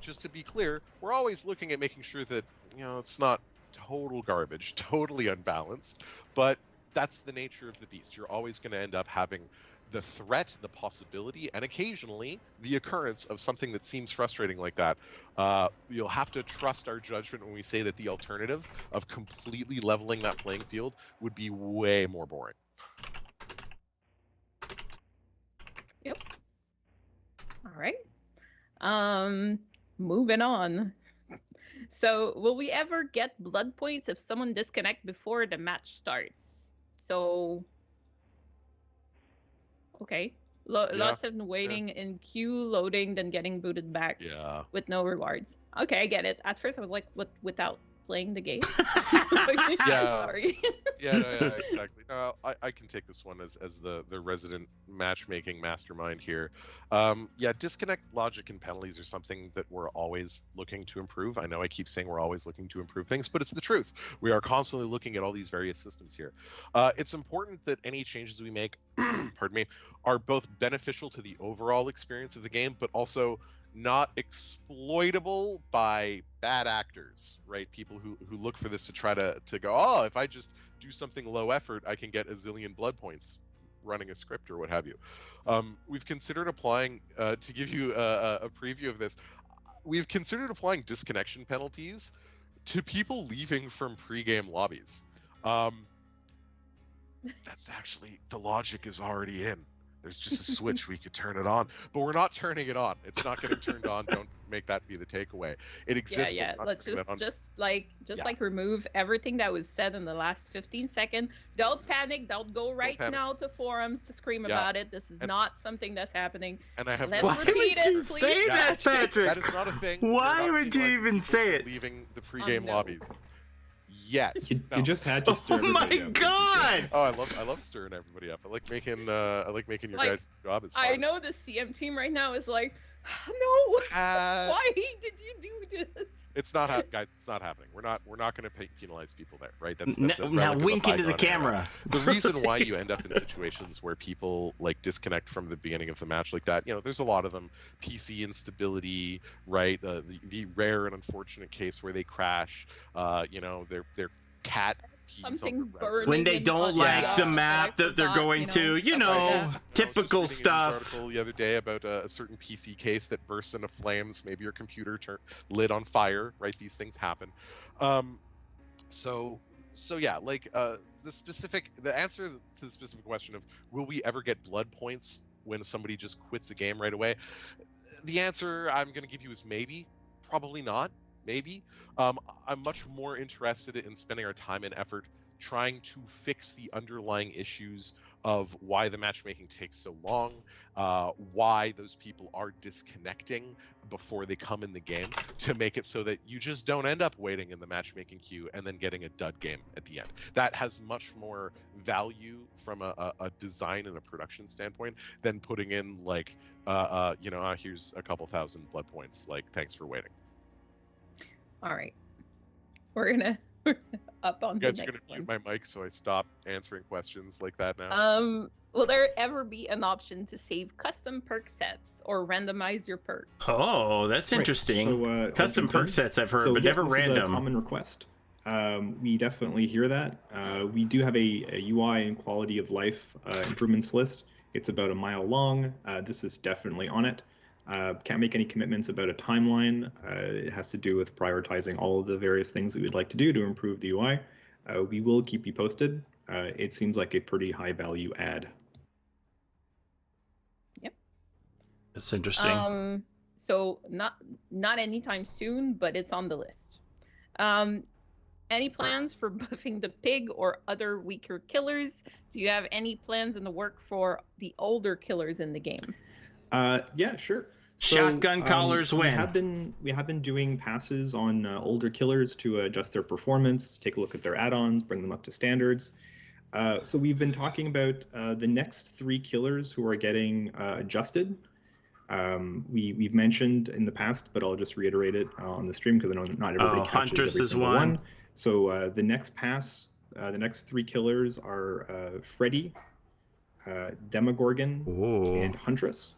just to be clear, we're always looking at making sure that it's not total garbage, totally unbalanced, but that's the nature of the beast. You're always going to end up having the threat, the possibility, and occasionally the occurrence of something that seems frustrating like that. You'll have to trust our judgment when we say that the alternative of completely leveling that playing field would be way more boring. Yep. All right. Moving on. So, will we ever get blood points if someone disconnect before the match starts? So, okay. Lots of waiting in queue, loading, then getting booted back with no rewards. Okay, I get it. At first, I was like, what, without playing the game? Sorry. Yeah, exactly. No, I can take this one as the resident matchmaking mastermind here. Disconnect logic and penalties are something that we're always looking to improve. I know I keep saying we're always looking to improve things, but it's the truth. We are constantly looking at all these various systems here. It's important that any changes we make, pardon me, are both beneficial to the overall experience of the game, but also not exploitable by bad actors, right? People who look for this to try to go, oh, if I just do something low effort, I can get a zillion blood points running a script or what have you. We've considered applying, to give you a preview of this, we've considered applying disconnection penalties to people leaving from pre-game lobbies. That's actually, the logic is already in. There's just a switch, we could turn it on, but we're not turning it on. It's not getting turned on. Don't make that be the takeaway. It exists. Yeah. Let's just remove everything that was said in the last 15 seconds. Don't panic. Don't go right now to forums to scream about it. This is not something that's happening. And I have. Why would you say that, Patrick? That is not a thing. Why would you even say it? Leaving the pre-game lobbies. Yet. You just had to stir everybody up. God! Oh, I love stirring everybody up. I like making your guys' job as fun. I know the CM team right now is like, no. Why did you do this? It's not guys. It's not happening. We're not going to penalize people there, right? That's now wink into the camera. The reason why you end up in situations where people disconnect from the beginning of the match like that, there's a lot of them. PC instability, right? The rare and unfortunate case where they crash. Their cat. Something burning when they don't like the map that they're going to, typical stuff. I was reading a news article the other day about a certain PC case that burst into flames. Maybe your computer lit on fire, right? These things happen. So So yeah, like the answer to the specific question of will we ever get blood points when somebody just quits a game right away? The answer I'm going to give you is maybe, probably not, maybe. I'm much more interested in spending our time and effort trying to fix the underlying issues of why the matchmaking takes so long, why those people are disconnecting before they come in the game, to make it so that you just don't end up waiting in the matchmaking queue and then getting a dud game at the end. That has much more value from a design and a production standpoint than putting in like here's a couple thousand blood points, like, thanks for waiting. All right, we're gonna up on You the guys are gonna next one. mute my mic so I stop answering questions like that now. Will there ever be an option to save custom perk sets or randomize your perks? Oh, that's interesting. So, Custom perk sets I've heard, but never this random. is a common request. We definitely hear that. We do have a UI and quality of life improvements list. It's about a mile long. This is definitely on it. Can't make any commitments about a timeline. It has to do with prioritizing all of the various things that we'd like to do to improve the UI. We will keep you posted. It seems like a pretty high value add. Yep. That's interesting. So not anytime soon, but it's on the list. Any plans for buffing the pig or other weaker killers? Do you have any plans in the work for the older killers in the game? Yeah, sure. Shotgun collars win. We have been doing passes on older killers to adjust their performance, take a look at their add-ons, bring them up to standards. So we've been talking about the next 3 killers who are getting adjusted. We've mentioned in the past, but I'll just reiterate it on the stream because I know not everybody catches Huntress every is single one. So the next pass, the next 3 killers are Freddy, Demogorgon, and Huntress.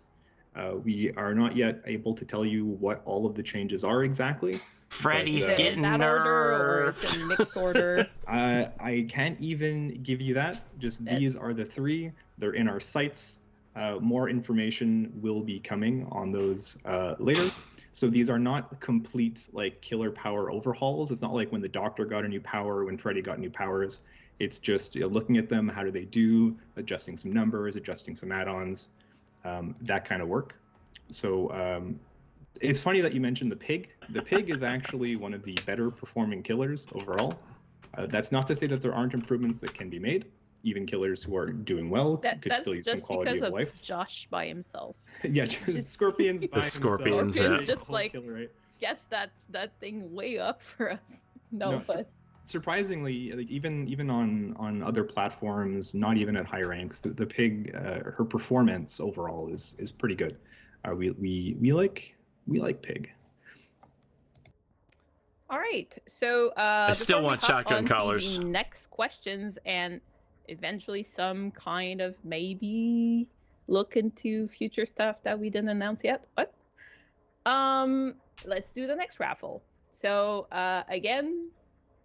We are not yet able to tell you what all of the changes are exactly. Freddy's getting that nerfed. order or it's in mixed order? I can't even give you that. Just these are the 3. They're in our sites. More information will be coming on those later. So these are not complete like killer power overhauls. It's not like when the Doctor got a new power, when Freddy got new powers. It's just looking at them, how do they do, adjusting some numbers, adjusting some add-ons, that kind of work. So it's funny that you mentioned the pig. The pig is actually one of the better performing killers overall. That's not to say that there aren't improvements that can be made. Even killers who are doing well could still use some quality of life. Josh by himself. Yeah, just Scorpions by himself. Scorpions just like gets that thing way up for us. No, but surprisingly, like even on other platforms, not even at high ranks, the pig, her performance overall is pretty good. We like pig. All right, so I still want shotgun collars. The next questions and eventually some kind of maybe look into future stuff that we didn't announce yet. But let's do the next raffle. So again,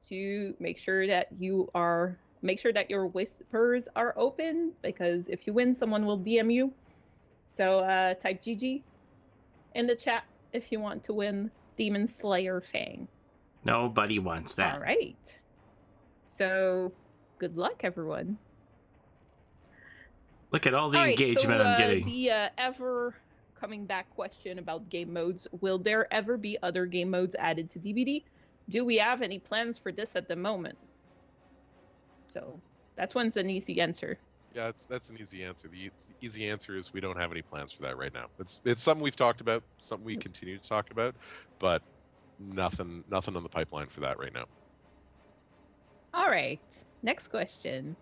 to make sure that your whispers are open, because if you win, someone will DM you. So type GG in the chat if you want to win Demon Slayer Fang. Nobody wants that. All right. So good luck, everyone. Look at all the engagement I'm getting. The ever coming back question about game modes. Will there ever be other game modes added to DBD? Do we have any plans for this at the moment? So that one's an easy answer. Yeah, that's an easy answer. The easy answer is we don't have any plans for that right now. It's something we've talked about, something we continue to talk about, but nothing on the pipeline for that right now. All right. Next question.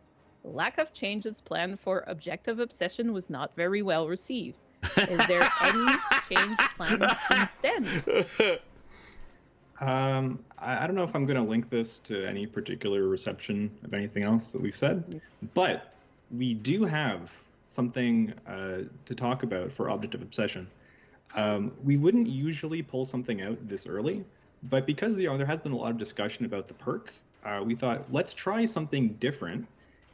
Lack of changes planned for Objective Obsession was not very well received. Is there any change planned since then? I don't know if I'm going to link this to any particular reception of anything else that we've said, but we do have something to talk about for Objective Obsession. We wouldn't usually pull something out this early, but because there has been a lot of discussion about the perk, we thought let's try something different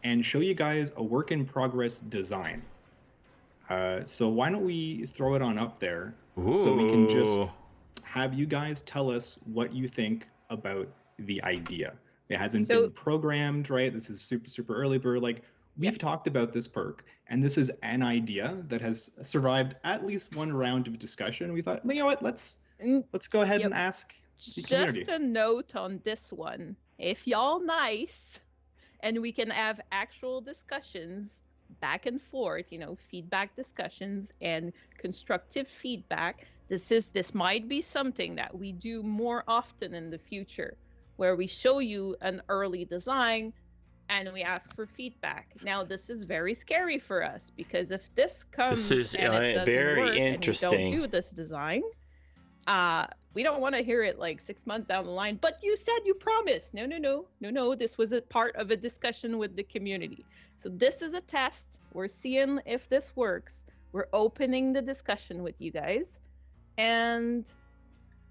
and show you guys a work in progress design. So why don't we throw it on up there so we can just have you guys tell us what you think about the idea. It hasn't been programmed, right? This is super early, but we're like, we've talked about this perk, and this is an idea that has survived at least one round of discussion. We thought, you know what, let's go ahead and ask the community. Just a note on this one. If y'all nice, and we can have actual discussions back and forth, feedback discussions and constructive feedback. This might be something that we do more often in the future, where we show you an early design and we ask for feedback. Now, this is very scary for us, because if this comes this is and it doesn't very work interesting. and we don't do this design, we don't want to hear it like 6 months down the line. But you said you promised. No. This was a part of a discussion with the community. So this is a test. We're seeing if this works. We're opening the discussion with you guys. And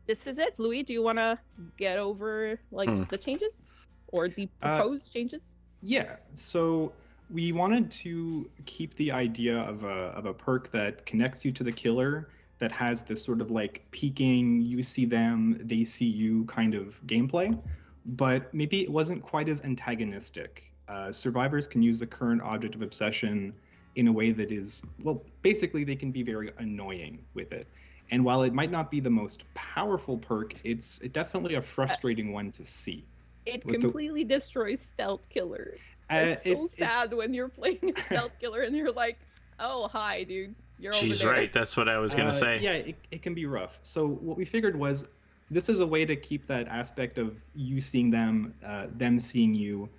this is it. Louis, do you want to get over the changes or the proposed changes? Yeah. So we wanted to keep the idea of a perk that connects you to the killer, that has this sort of like peeking, you see them, they see you kind of gameplay, but maybe it wasn't quite as antagonistic. Survivors can use the current object of obsession in a way that is, well, basically they can be very annoying with it. And while it might not be the most powerful perk, it's definitely a frustrating one to see. It completely destroys stealth killers. It's so sad when you're playing a stealth killer and you're like, oh, hi, dude. She's right. That's what I was going to say. Yeah, it can be rough. So what we figured was this is a way to keep that aspect of you seeing them, them seeing you,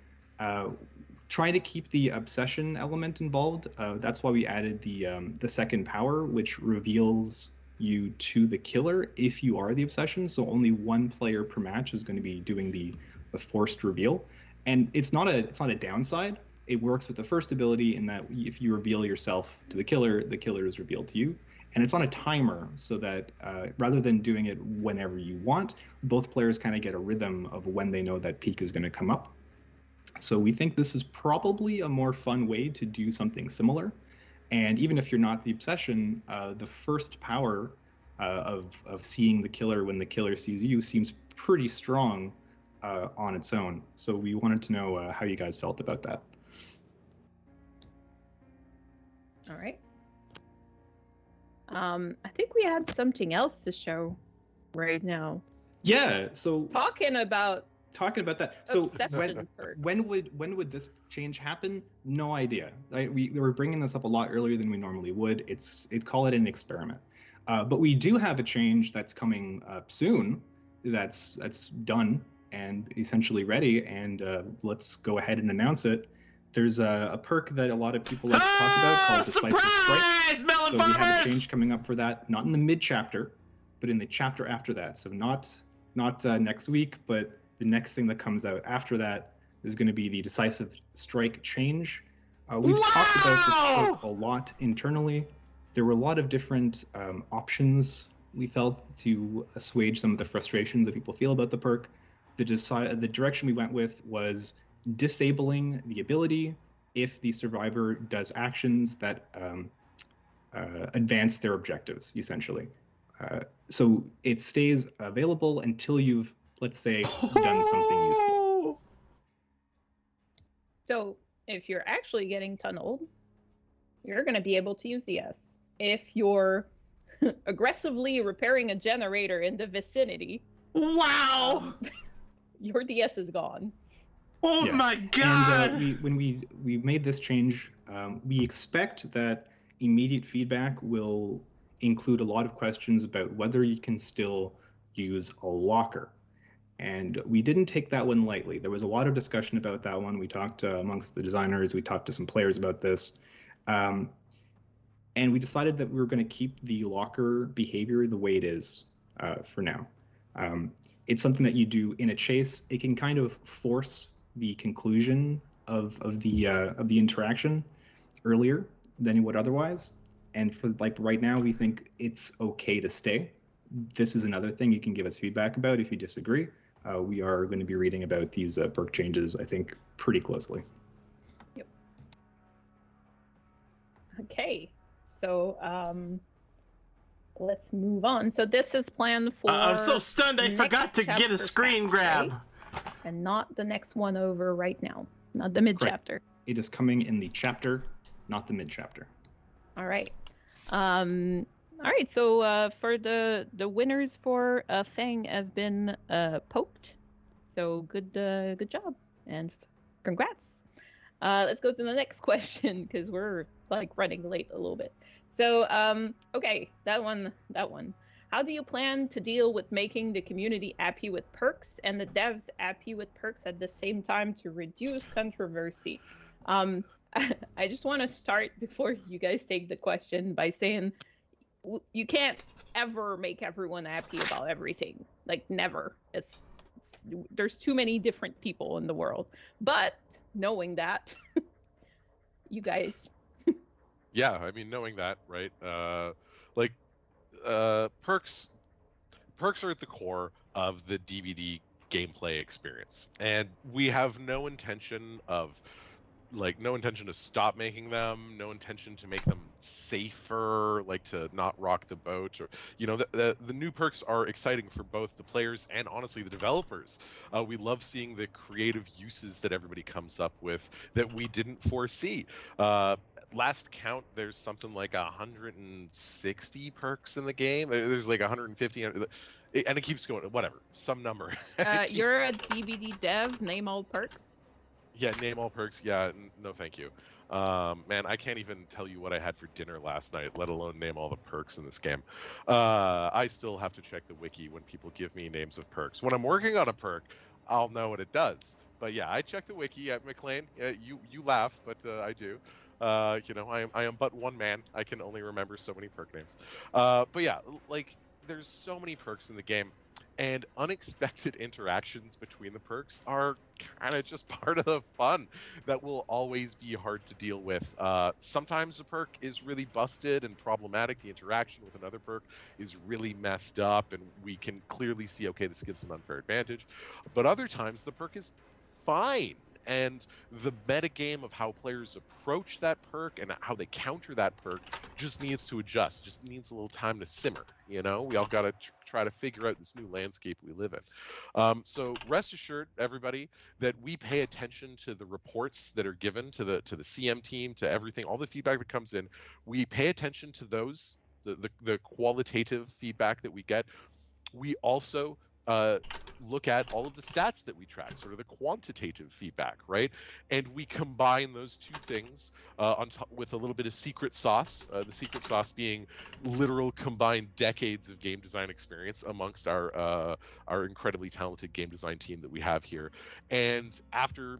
try to keep the obsession element involved. That's why we added the second power, which reveals you to the killer if you are the obsession. So only one player per match is going to be doing the forced reveal. And it's not a downside. It works with the first ability in that if you reveal yourself to the killer is revealed to you. And it's on a timer, so that rather than doing it whenever you want, both players kind of get a rhythm of when they know that peak is going to come up. So we think this is probably a more fun way to do something similar. And even if you're not the obsession, the first power of seeing the killer when the killer sees you seems pretty strong on its own. So we wanted to know how you guys felt about that. All right. I think we had something else to show right now. Yeah. So talking about that. So when would this change happen? No idea. We were bringing this up a lot earlier than we normally would. Call it an experiment. But we do have a change that's coming up soon. That's done and essentially ready. And let's go ahead and announce it. There's a perk that a lot of people like to talk about called Decisive Strike. So we have a change coming up for that, not in the mid-chapter, but in the chapter after that. So not next week, but the next thing that comes out after that is going to be the Decisive Strike change. We've talked about this perk a lot internally. There were a lot of different options we felt to assuage some of the frustrations that people feel about the perk. The direction we went with was disabling the ability if the survivor does actions that advance their objectives, essentially. So it stays available until you've, let's say, done something useful. So if you're actually getting tunneled, you're going to be able to use DS. If you're aggressively repairing a generator in the vicinity, wow, your DS is gone. Oh yeah. My God! And when we made this change, we expect that immediate feedback will include a lot of questions about whether you can still use a locker. And we didn't take that one lightly. There was a lot of discussion about that one. We talked amongst the designers. We talked to some players about this. And we decided that we were going to keep the locker behavior the way it is for now. It's something that you do in a chase. It can kind of force the conclusion of the interaction earlier than it would otherwise. And for right now, we think it's okay to stay. This is another thing you can give us feedback about if you disagree. We are going to be reading about these perk changes, I think, pretty closely. Yep. Okay, so let's move on. So this is planned for. I'm so stunned I forgot to get a screen grab. and not the next one over right now, not the mid chapter. It is coming in the chapter, not the mid chapter. All right. All right. So for the winners for Fang have been poked. So good job and congrats. Let's go to the next question because we're like running late a little bit. So okay, that one. How do you plan to deal with making the community happy with perks and the devs happy with perks at the same time to reduce controversy? I just want to start before you guys take the question by saying you can't ever make everyone happy about everything. Like never. There's too many different people in the world. But knowing that, you guys. Yeah, I mean, knowing that, right? Perks are at the core of the DVD gameplay experience, and we have no intention of stop making them, no intention to make them safer, like to not rock the boat, or the new perks are exciting for both the players and honestly the developers. We love seeing the creative uses that everybody comes up with that we didn't foresee. Last count, there's something like 160 perks in the game. There's like 150, and it keeps going. Whatever, some number. You're a DVD dev. Name all perks. Yeah, name all perks. Yeah, no, thank you. Man, I can't even tell you what I had for dinner last night, let alone name all the perks in this game. I still have to check the wiki when people give me names of perks. When I'm working on a perk, I'll know what it does. But yeah, I check the wiki at McLean. You laugh, but I do. I am but one man. I can only remember so many perk names. But yeah, like there's so many perks in the game, and unexpected interactions between the perks are kind of just part of the fun that will always be hard to deal with. Sometimes a perk is really busted and problematic. The interaction with another perk is really messed up, and we can clearly see, okay, this gives an unfair advantage. But other times the perk is fine, and the metagame of how players approach that perk and how they counter that perk just needs to adjust, just needs a little time to simmer. We all got to try to figure out this new landscape we live in. So rest assured, everybody, that we pay attention to the reports that are given to the CM team, to everything, all the feedback that comes in. We pay attention to those, the qualitative feedback that we get. We also look at all of the stats that we track, sort of the quantitative feedback, right? And we combine those two things on top with a little bit of secret sauce. The secret sauce being literal combined decades of game design experience amongst our incredibly talented game design team that we have here. And after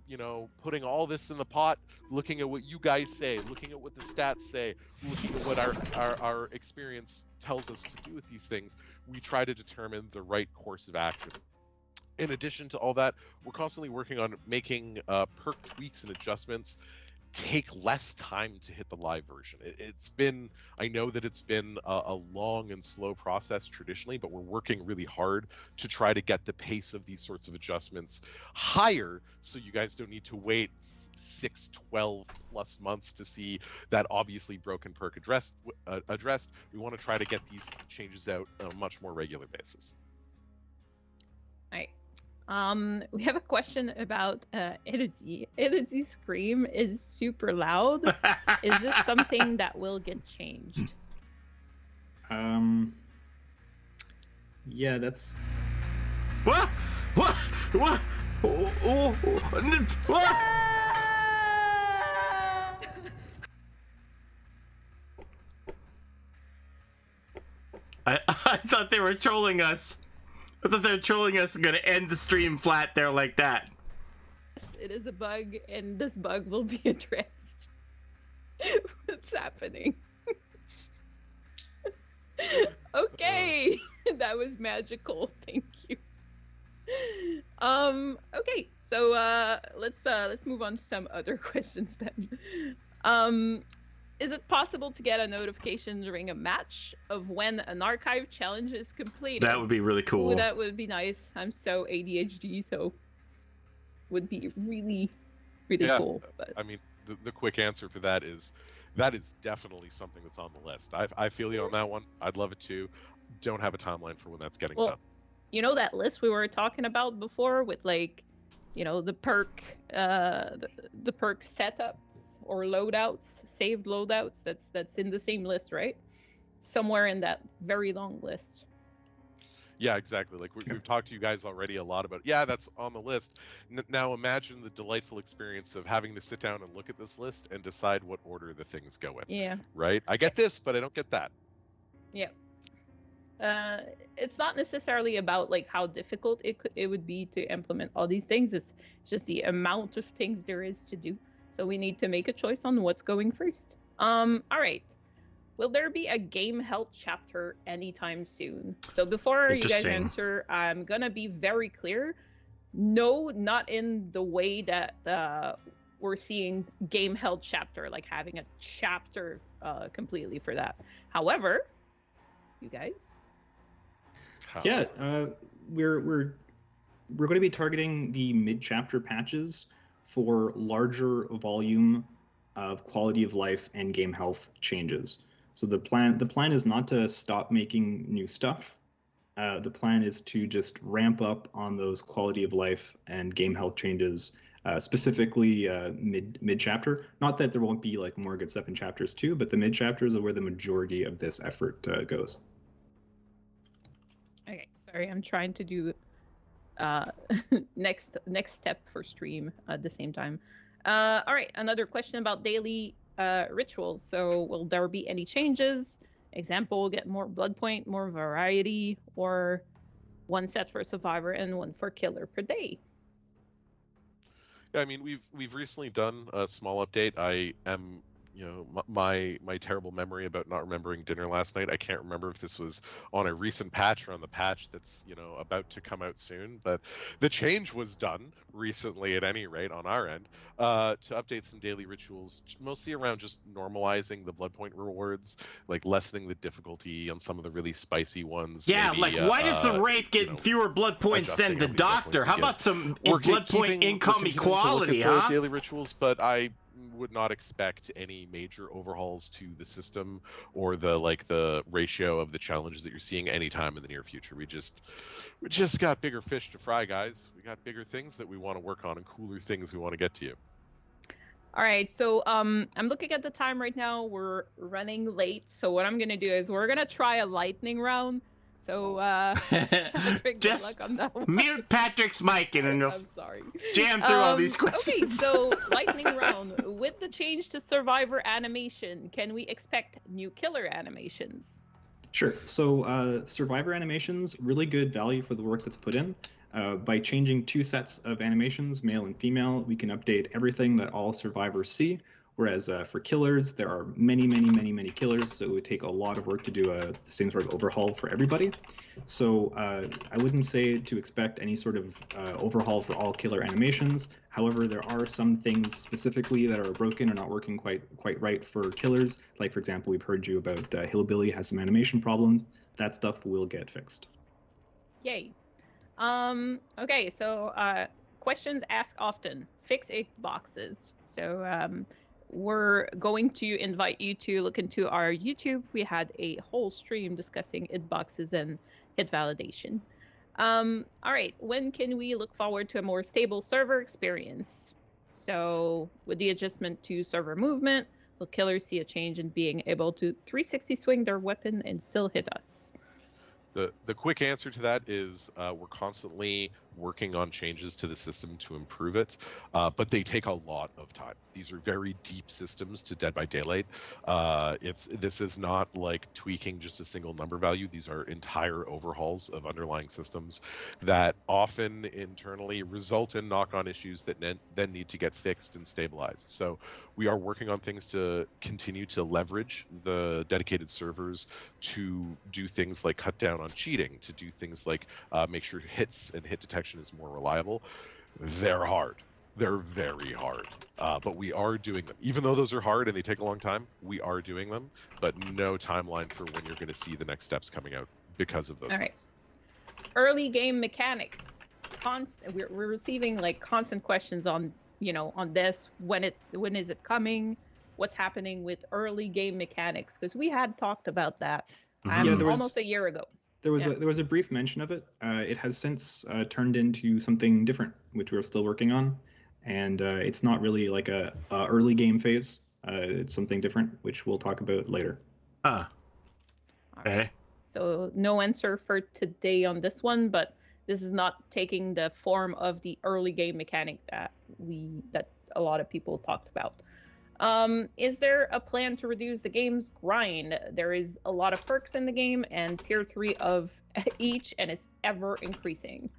putting all this in the pot, looking at what you guys say, looking at what the stats say, looking at what our experience tells us to do with these things, we try to determine the right course of action. In addition to all that, we're constantly working on making perk tweaks and adjustments take less time to hit the live version. I know that it's been a long and slow process traditionally, but we're working really hard to try to get the pace of these sorts of adjustments higher, so you guys don't need to wait 6-12 plus months to see that obviously broken perk addressed. We want to try to get these changes out on a much more regular basis. All right. We have a question about Elodie. Elodie's scream is super loud. Is this something that will get changed? Yeah, that's... What? What? I thought they were trolling us. I thought they were trolling us and gonna end the stream flat there like that. It is a bug, and this bug will be addressed. What's happening? Okay, that was magical. Thank you. Okay, so let's move on to some other questions then. Is it possible to get a notification during a match of when an archive challenge is completed? That would be really cool. Ooh, that would be nice. I'm so ADHD, so would be really cool. But I mean, the quick answer for that is definitely something that's on the list. I feel you on that one. I'd love it too. Don't have a timeline for when that's getting done. You know that list we were talking about before with like the perk, the perk setups or loadouts, saved loadouts. That's in the same list, right? Somewhere in that very long list. Yeah, exactly. Like we've talked to you guys already a lot about. Yeah, that's on the list. Now imagine the delightful experience of having to sit down and look at this list and decide what order the things go in. Yeah. Right. I get this, but I don't get that. Yeah. It's not necessarily about like how difficult it would be to implement all these things. It's just the amount of things there is to do. So we need to make a choice on what's going first. All right. Will there be a game health chapter anytime soon? So before you guys answer, I'm gonna be very clear. No, not in the way that we're seeing game health chapter, like having a chapter completely for that. However, you guys. Yeah, we're going to be targeting the mid-chapter patches for larger volume of quality of life and game health changes. So the plan is not to stop making new stuff. The plan is to just ramp up on those quality of life and game health changes, specifically mid chapter. Not that there won't be like more good stuff in chapters 2, but the mid chapters are where the majority of this effort goes. Okay, sorry, I'm trying to do next step for stream at the same time. All right, another question about daily rituals. So will there be any changes? Example, get more blood point, more variety, or one set for survivor and one for killer per day? Yeah, I mean, we've recently done a small update. I am, my terrible memory about not remembering dinner last night. I can't remember if this was on a recent patch or on the patch that's, about to come out soon. But the change was done recently, at any rate, on our end, to update some daily rituals, mostly around just normalizing the blood point rewards, like lessening the difficulty on some of the really spicy ones. Yeah, maybe, like why does the Wraith get fewer blood points than the Doctor? How about some blood point income equality, huh? Daily rituals, but I would not expect any major overhauls to the system or the ratio of the challenges that you're seeing anytime in the near future. We just got bigger fish to fry, guys. We got bigger things that we want to work on and cooler things we want to get to you. All right, so I'm looking at the time right now. We're running late, so what I'm gonna do is we're gonna try a lightning round. So Patrick, good luck on that one. Mute Patrick's mic and I'm sorry. Jam through all these questions. Okay, so lightning round. With the change to survivor animation, can we expect new killer animations? Sure. So survivor animations, really good value for the work that's put in. By changing 2 sets of animations, male and female, we can update everything that all survivors see. Whereas for killers, there are many killers, so it would take a lot of work to do the same sort of overhaul for everybody. So I wouldn't say to expect any sort of overhaul for all killer animations. However, there are some things specifically that are broken or not working quite right for killers. Like, for example, we've heard you about Hillbilly has some animation problems. That stuff will get fixed. Yay. Okay, so questions asked often. Fix 8 boxes. So we're going to invite you to look into our YouTube. We had a whole stream discussing hit boxes and hit validation. All right, when can we look forward to a more stable server experience? So with the adjustment to server movement, will killers see a change in being able to 360 swing their weapon and still hit us? The quick answer to that is we're constantly working on changes to the system to improve it, but they take a lot of time. These are very deep systems to Dead by Daylight. This is not like tweaking just a single number value. These are entire overhauls of underlying systems that often internally result in knock-on issues that then need to get fixed and stabilized. So we are working on things to continue to leverage the dedicated servers to do things like cut down on cheating, to do things like make sure hits and hit detection is more reliable. They're hard. They're very hard, but we are doing them. Even though those are hard and they take a long time, we are doing them, but no timeline for when you're going to see the next steps coming out because of those things. Right. Early game mechanics. We're receiving like constant questions on on this. When is it coming? What's happening with early game mechanics? Because we had talked about that almost a year ago. There was a brief mention of it. It has since turned into something different, which we're still working on, and it's not really like a early game phase. It's something different, which we'll talk about later. All right. Okay. So no answer for today on this one, but this is not taking the form of the early game mechanic that a lot of people talked about. Is there a plan to reduce the game's grind? There is a lot of perks in the game and tier 3 of each, and it's ever increasing.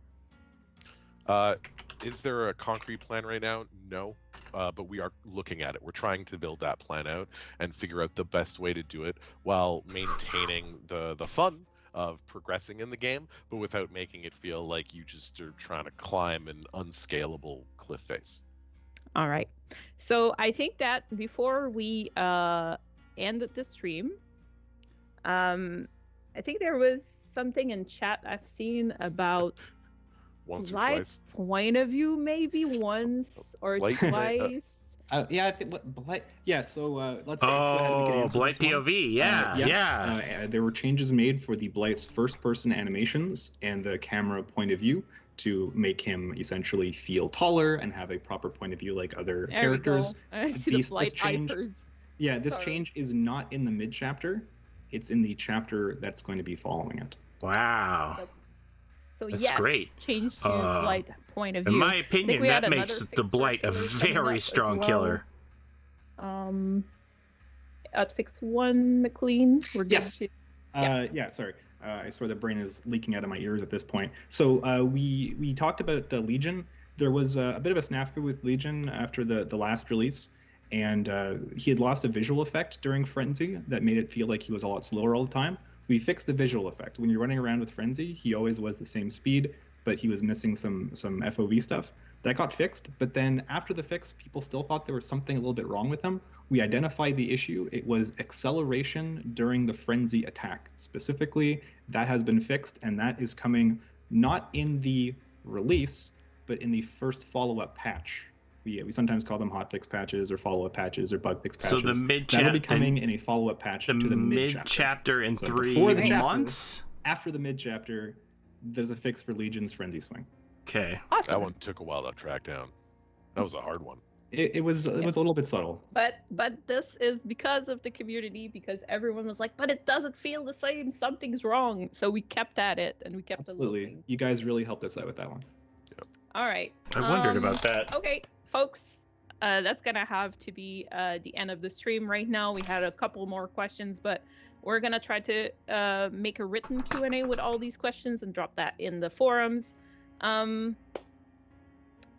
Is there a concrete plan right now? No, but we are looking at it. We're trying to build that plan out and figure out the best way to do it while maintaining the fun of progressing in the game, but without making it feel like you just are trying to climb an unscalable cliff face. All right. So I think that before we end the stream, I think there was something in chat I've seen about Once or Blight twice. point of view, maybe once or Blight- twice. Yeah, I think Blight. Yeah, so let's go ahead and we can Oh, answer Blight this one. POV. Yeah, Yes, yeah. there were changes made for the Blight's first-person animations and the camera point of view to make him essentially feel taller and have a proper point of view like other There we go. characters. I see This the Blight change- hypers. Yeah, this Sorry. change is not in the mid-chapter. It's in the chapter that's going to be following it. Wow. So That's yes, great. change to Blight point of In view. my I think opinion, we had that another makes fix the for Blight a killers coming up very as strong well. killer. At fix 1, McLean. We're good Yes. to- Sorry. I swear the brain is leaking out of my ears at this point. So we talked about Legion. There was a bit of a snafu with Legion after the last release, and he had lost a visual effect during Frenzy that made it feel like he was a lot slower all the time. We fixed the visual effect. When you're running around with Frenzy, he always was the same speed, but he was missing some FOV stuff. That got fixed, but then after the fix, people still thought there was something a little bit wrong with him. We identified the issue. It was acceleration during the Frenzy attack. Specifically, that has been fixed, and that is coming not in the release, but in the first follow-up patch. We sometimes call them hotfix patches or follow-up patches or bug fix patches. So the mid-chapter, that'll be coming in a follow-up patch the to the mid-chapter. mid-chapter in So 3 before the chapter- months? After the mid-chapter, there's a fix for Legion's Frenzy Swing. Okay. Awesome. That one took a while to track down. That was a hard one. It was a little bit subtle. But this is because of the community, because everyone was like, but it doesn't feel the same. Something's wrong. So we kept at it and we kept it Absolutely. looking. You guys really helped us out with that one. All right. I wondered about that. Okay, folks. That's gonna have to be the end of the stream right now. We had a couple more questions, but we're gonna try to make a written Q&A with all these questions and drop that in the forums.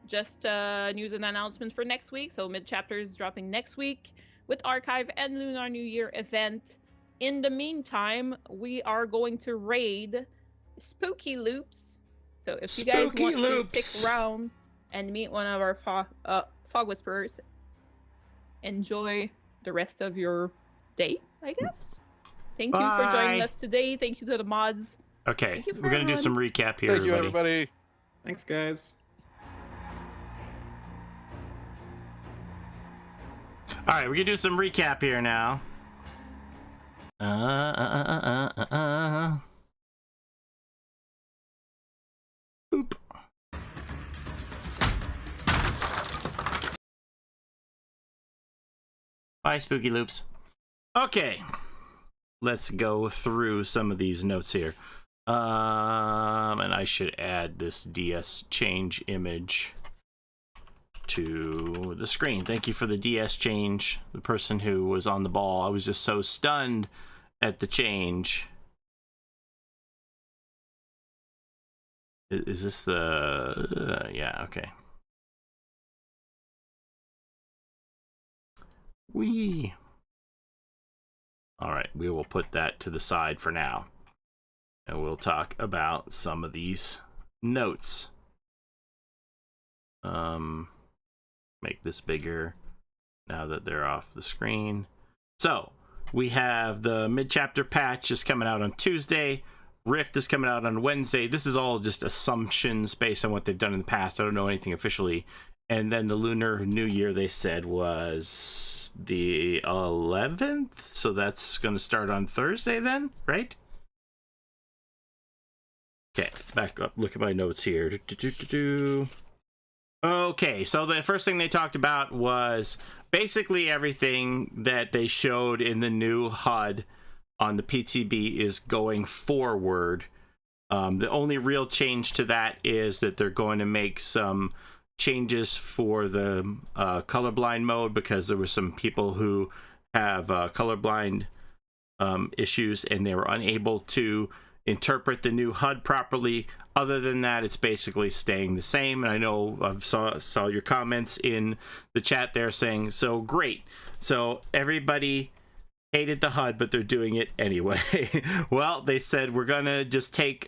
Just news and announcement for next week. So mid-chapter is dropping next week with Archive and Lunar New Year event. In the meantime, we are going to raid Spooky Loops. So if you guys Spooky want Loops. to stick around and meet one of our Fog Whisperers, enjoy the rest of your day, I guess. Thank you for joining Bye. us today. Thank you to the mods. Okay, Thank you for we're going to do some recap here, Thank you, everybody. Thanks, guys. All right, we're going to do some recap here now. Boop. Bye, Spooky Loops. Okay, let's go through some of these notes here. And I should add this DS change image to the screen. Thank you for the DS change. The person who was on the ball. I was just so stunned at the change. Is this the... yeah, okay. All right, we will put that to the side for now. And we'll talk about some of these notes. Make this bigger now that they're off the screen. So we have the mid-chapter patch is coming out on Tuesday. Rift is coming out on Wednesday. This is all just assumptions based on what they've done in the past. I don't know anything officially. And then the Lunar New Year, they said, was the 11th. So that's going to start on Thursday then, right? Okay, back up. Look at my notes here. Okay, so the first thing they talked about was basically everything that they showed in the new HUD on the PTB is going forward. The only real change to that is that they're going to make some changes for the colorblind mode, because there were some people who have colorblind issues and they were unable to interpret the new HUD properly. Other than that, it's basically staying the same. And I know I saw your comments in the chat there saying, so great. So everybody hated the HUD, but they're doing it anyway. Well, they said we're gonna just take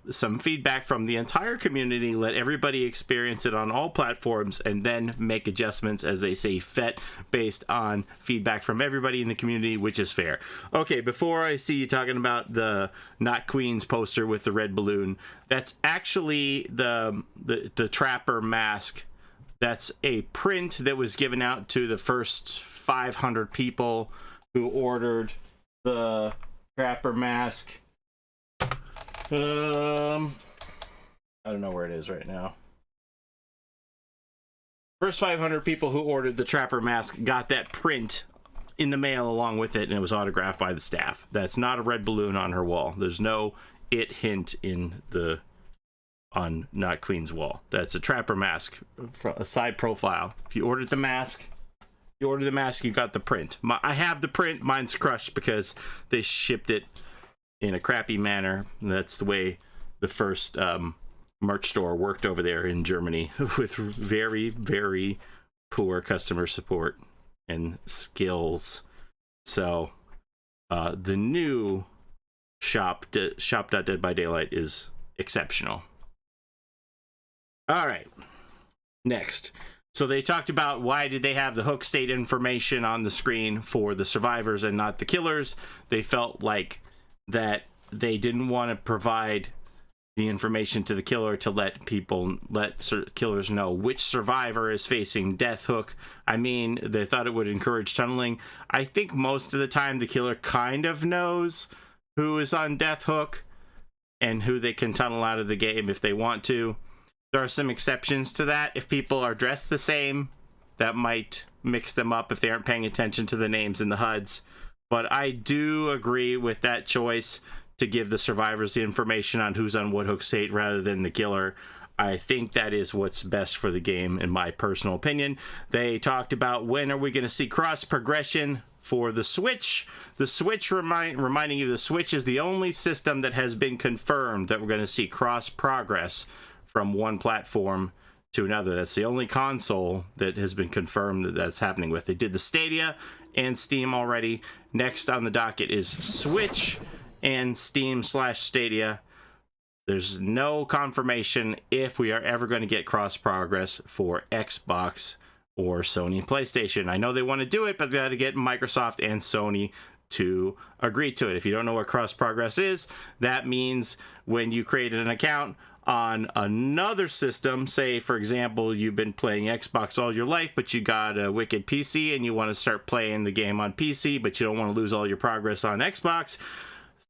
some feedback from the entire community, let everybody experience it on all platforms, and then make adjustments, as they say, fit based on feedback from everybody in the community, which is fair. Okay, before I see you talking about the Not Queens poster with the red balloon, that's actually the Trapper mask. That's a print that was given out to the first 500 people who ordered the Trapper mask. I don't know where it is right now. First 500 people who ordered the Trapper mask got that print in the mail along with it, and it was autographed by the staff. That's not a red balloon on her wall. There's no it hint on Not Queen's wall. That's a Trapper mask, a side profile. If you ordered the mask, you got the print. I have the print. Mine's crushed because they shipped it in a crappy manner. And that's the way the first merch store worked over there in Germany, with very, very poor customer support and skills. So the new shop.dead by daylight is exceptional. All right, next. So they talked about why did they have the hook state information on the screen for the survivors and not the killers. They felt like that they didn't want to provide the information to the killer to let killers know which survivor is facing death hook. I mean, they thought it would encourage tunneling. I think most of the time the killer kind of knows who is on death hook and who they can tunnel out of the game if they want to. There are some exceptions to that. If people are dressed the same, that might mix them up if they aren't paying attention to the names in the HUDs. But I do agree with that choice to give the survivors the information on who's on what hook state rather than the killer. I think that is what's best for the game, in my personal opinion. They talked about when are we going to see cross progression for the Switch. The Switch, reminding you, the Switch is the only system that has been confirmed that we're going to see cross progress from one platform to another. That's the only console that has been confirmed that that's happening with. They did the Stadia and Steam already. Next on the docket is Switch and Steam/Stadia. There's no confirmation if we are ever going to get cross progress for Xbox or Sony PlayStation. I know they want to do it, but they got to get Microsoft and Sony to agree to it. If you don't know what cross progress is, that means when you created an account on another system, say for example you've been playing Xbox all your life but you got a wicked PC and you want to start playing the game on PC but you don't want to lose all your progress on Xbox,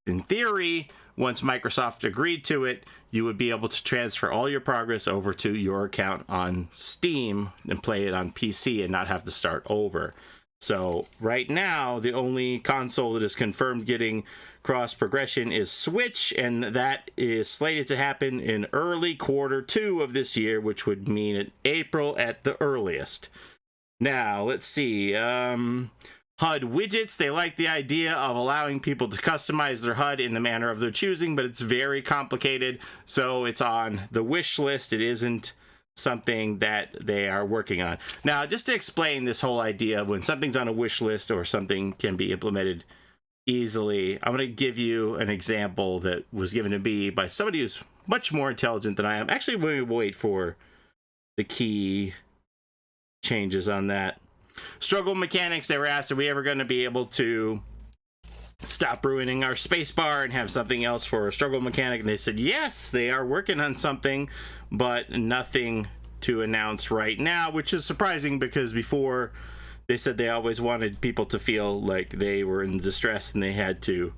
in theory, once Microsoft agreed to it, you would be able to transfer all your progress over to your account on Steam and play it on PC and not have to start over. So right now, the only console that is confirmed getting cross progression is Switch, and that is slated to happen in early Q2 of this year, which would mean in April at the earliest. Now, let's see. HUD widgets, they like the idea of allowing people to customize their HUD in the manner of their choosing, but it's very complicated, so it's on the wish list. It isn't something that they are working on. Now, just to explain this whole idea of when something's on a wish list or something can be implemented easily, I'm going to give you an example that was given to me by somebody who's much more intelligent than I am. Actually, we wait for the key changes on that. Struggle mechanics, they were asked, are we ever going to be able to stop ruining our spacebar and have something else for a struggle mechanic? And they said yes, they are working on something, but nothing to announce right now, which is surprising because before they said they always wanted people to feel like they were in distress and they had to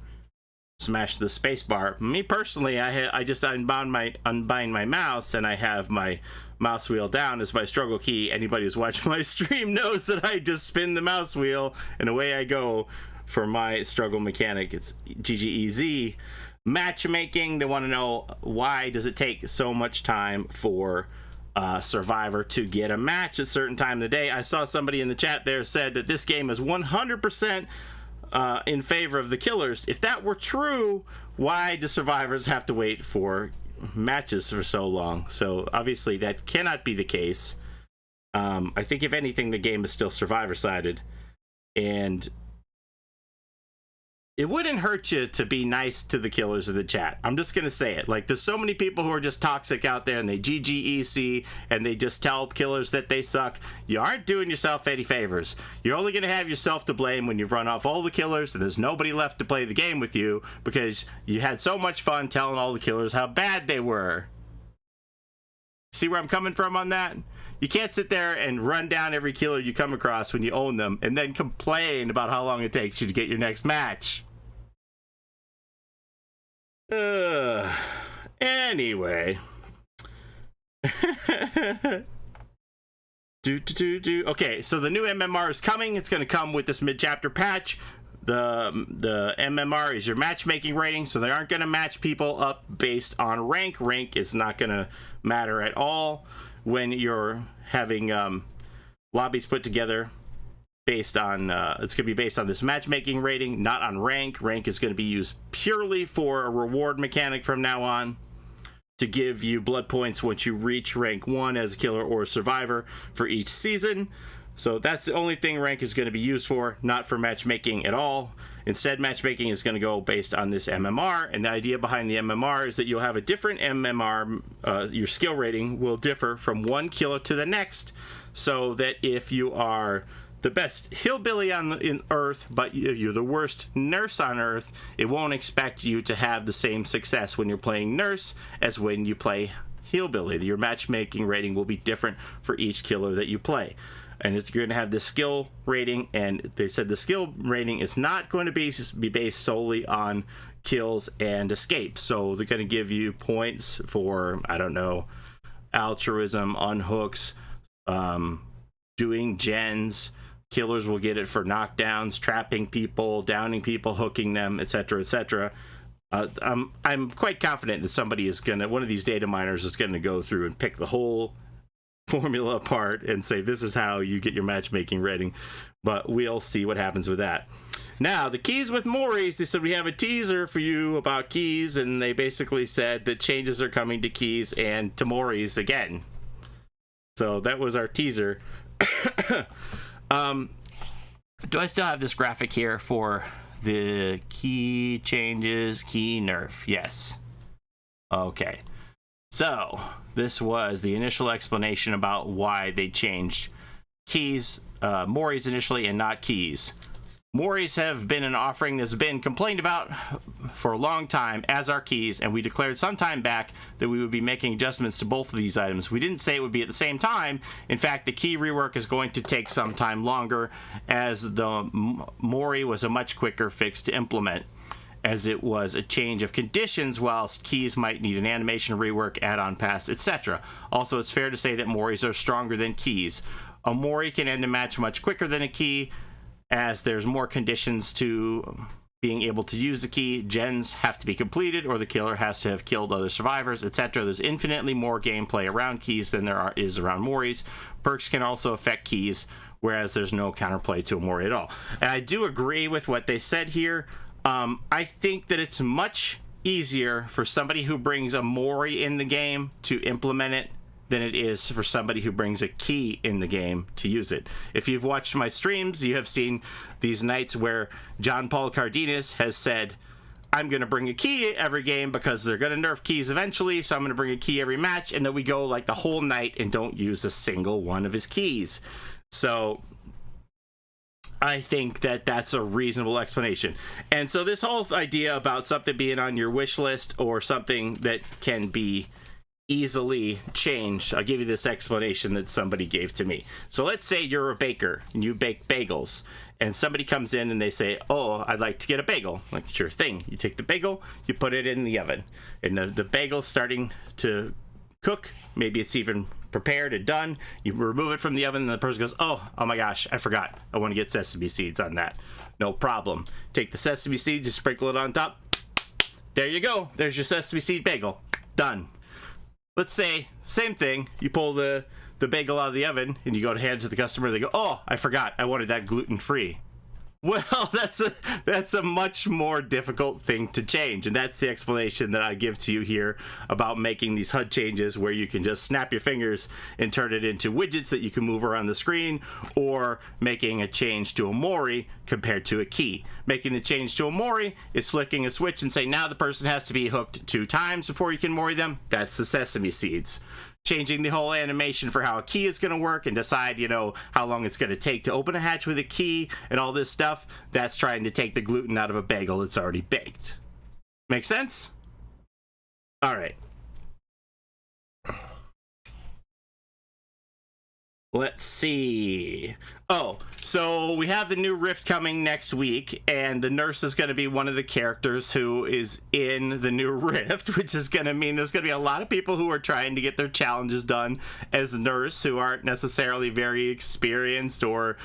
smash the space bar. Me personally, I just unbind my mouse, and I have my mouse wheel down as my struggle key. Anybody who's watching my stream knows that I just spin the mouse wheel and away I go for my struggle mechanic. It's GGEZ. Matchmaking, they want to know, why does it take so much time for Survivor to get a match at a certain time of the day? I saw somebody in the chat there said that this game is 100% in favor of the killers. If that were true, why do survivors have to wait for matches for so long? So obviously that cannot be the case. I think if anything, the game is still survivor sided, and it wouldn't hurt you to be nice to the killers in the chat. I'm just gonna say it. Like, there's so many people who are just toxic out there, and they GGEC, and they just tell killers that they suck. You aren't doing yourself any favors. You're only gonna have yourself to blame when you've run off all the killers and there's nobody left to play the game with you, because you had so much fun telling all the killers how bad they were. See where I'm coming from on that? You can't sit there and run down every killer you come across when you own them and then complain about how long it takes you to get your next match. Anyway. Okay, so the new MMR is coming. It's going to come with this mid-chapter patch. The MMR is your matchmaking rating, so they aren't going to match people up based on rank. Rank is not going to matter at all when you're having lobbies put together based on it's going to be based on this matchmaking rating, not on rank. Rank is going to be used purely for a reward mechanic from now on, to give you blood points once you reach rank 1 as a killer or a survivor for each season. So that's the only thing rank is going to be used for, not for matchmaking at all. Instead, matchmaking is going to go based on this MMR, and the idea behind the MMR is that you'll have a different MMR. Your skill rating will differ from one killer to the next, so that if you are the best hillbilly in Earth, but you're the worst nurse on Earth, it won't expect you to have the same success when you're playing nurse as when you play hillbilly. Your matchmaking rating will be different for each killer that you play. And you're going to have the skill rating, and they said the skill rating is not going to be based solely on kills and escapes. So they're going to give you points for, I don't know, altruism, unhooks, doing gens. Killers will get it for knockdowns, trapping people, downing people, hooking them, etc., etc. I'm quite confident that one of these data miners is going to go through and pick the whole formula apart and say, this is how you get your matchmaking rating, but we'll see what happens with that. Now, the keys with Maury's, they said we have a teaser for you about keys, and they basically said that changes are coming to keys and to Maury's again. So that was our teaser. Do I still have this graphic here for the key changes, key nerf? Yes. Okay. So this was the initial explanation about why they changed keys, Maury's initially, and not keys. Maury's have been an offering that's been complained about for a long time, as are keys, and we declared some time back that we would be making adjustments to both of these items. We didn't say it would be at the same time. In fact, the key rework is going to take some time longer, as the Maury was a much quicker fix to implement, as it was a change of conditions, whilst keys might need an animation rework, add-on pass, etc. Also, it's fair to say that Maury's are stronger than keys. A Maury can end a match much quicker than a key, as there's more conditions to being able to use the key. Gens have to be completed, or the killer has to have killed other survivors, etc. There's infinitely more gameplay around keys than there is around Maury's. Perks can also affect keys, whereas there's no counterplay to a Maury at all. And I do agree with what they said here. I think that it's much easier for somebody who brings a Maury in the game to implement it than it is for somebody who brings a key in the game to use it. If you've watched my streams, you have seen these nights where John Paul Cardenas has said, I'm going to bring a key every game because they're going to nerf keys eventually, so I'm going to bring a key every match, and then we go like the whole night and don't use a single one of his keys. So I think that that's a reasonable explanation. And so this whole idea about something being on your wish list or something that can be easily changed. I'll give you this explanation that somebody gave to me. So let's say you're a baker and you bake bagels, and somebody comes in and they say, oh, I'd like to get a bagel. Like, sure thing. You take the bagel, you put it in the oven, and the bagel's starting to cook. Maybe it's even prepared and done. You remove it from the oven, and the person goes, oh my gosh, I forgot. I want to get sesame seeds on that. No problem. Take the sesame seeds, you sprinkle it on top. There you go. There's your sesame seed bagel. Done. Let's say, same thing. You pull the bagel out of the oven and you go to hand it to the customer. They go, oh, I forgot. I wanted that gluten-free. Well, that's a much more difficult thing to change, and that's the explanation that I give to you here about making these HUD changes, where you can just snap your fingers and turn it into widgets that you can move around the screen, or making a change to a mori compared to a key. Making the change to a mori is flicking a switch and saying now the person has to be hooked 2 times before you can mori them. That's the sesame seeds. Changing the whole animation for how a key is going to work and decide, how long it's going to take to open a hatch with a key and all this stuff, that's trying to take the gluten out of a bagel that's already baked. Make sense? All right. Let's see. Oh, so we have the new Rift coming next week, and the nurse is going to be one of the characters who is in the new Rift, which is going to mean there's going to be a lot of people who are trying to get their challenges done as nurse who aren't necessarily very experienced or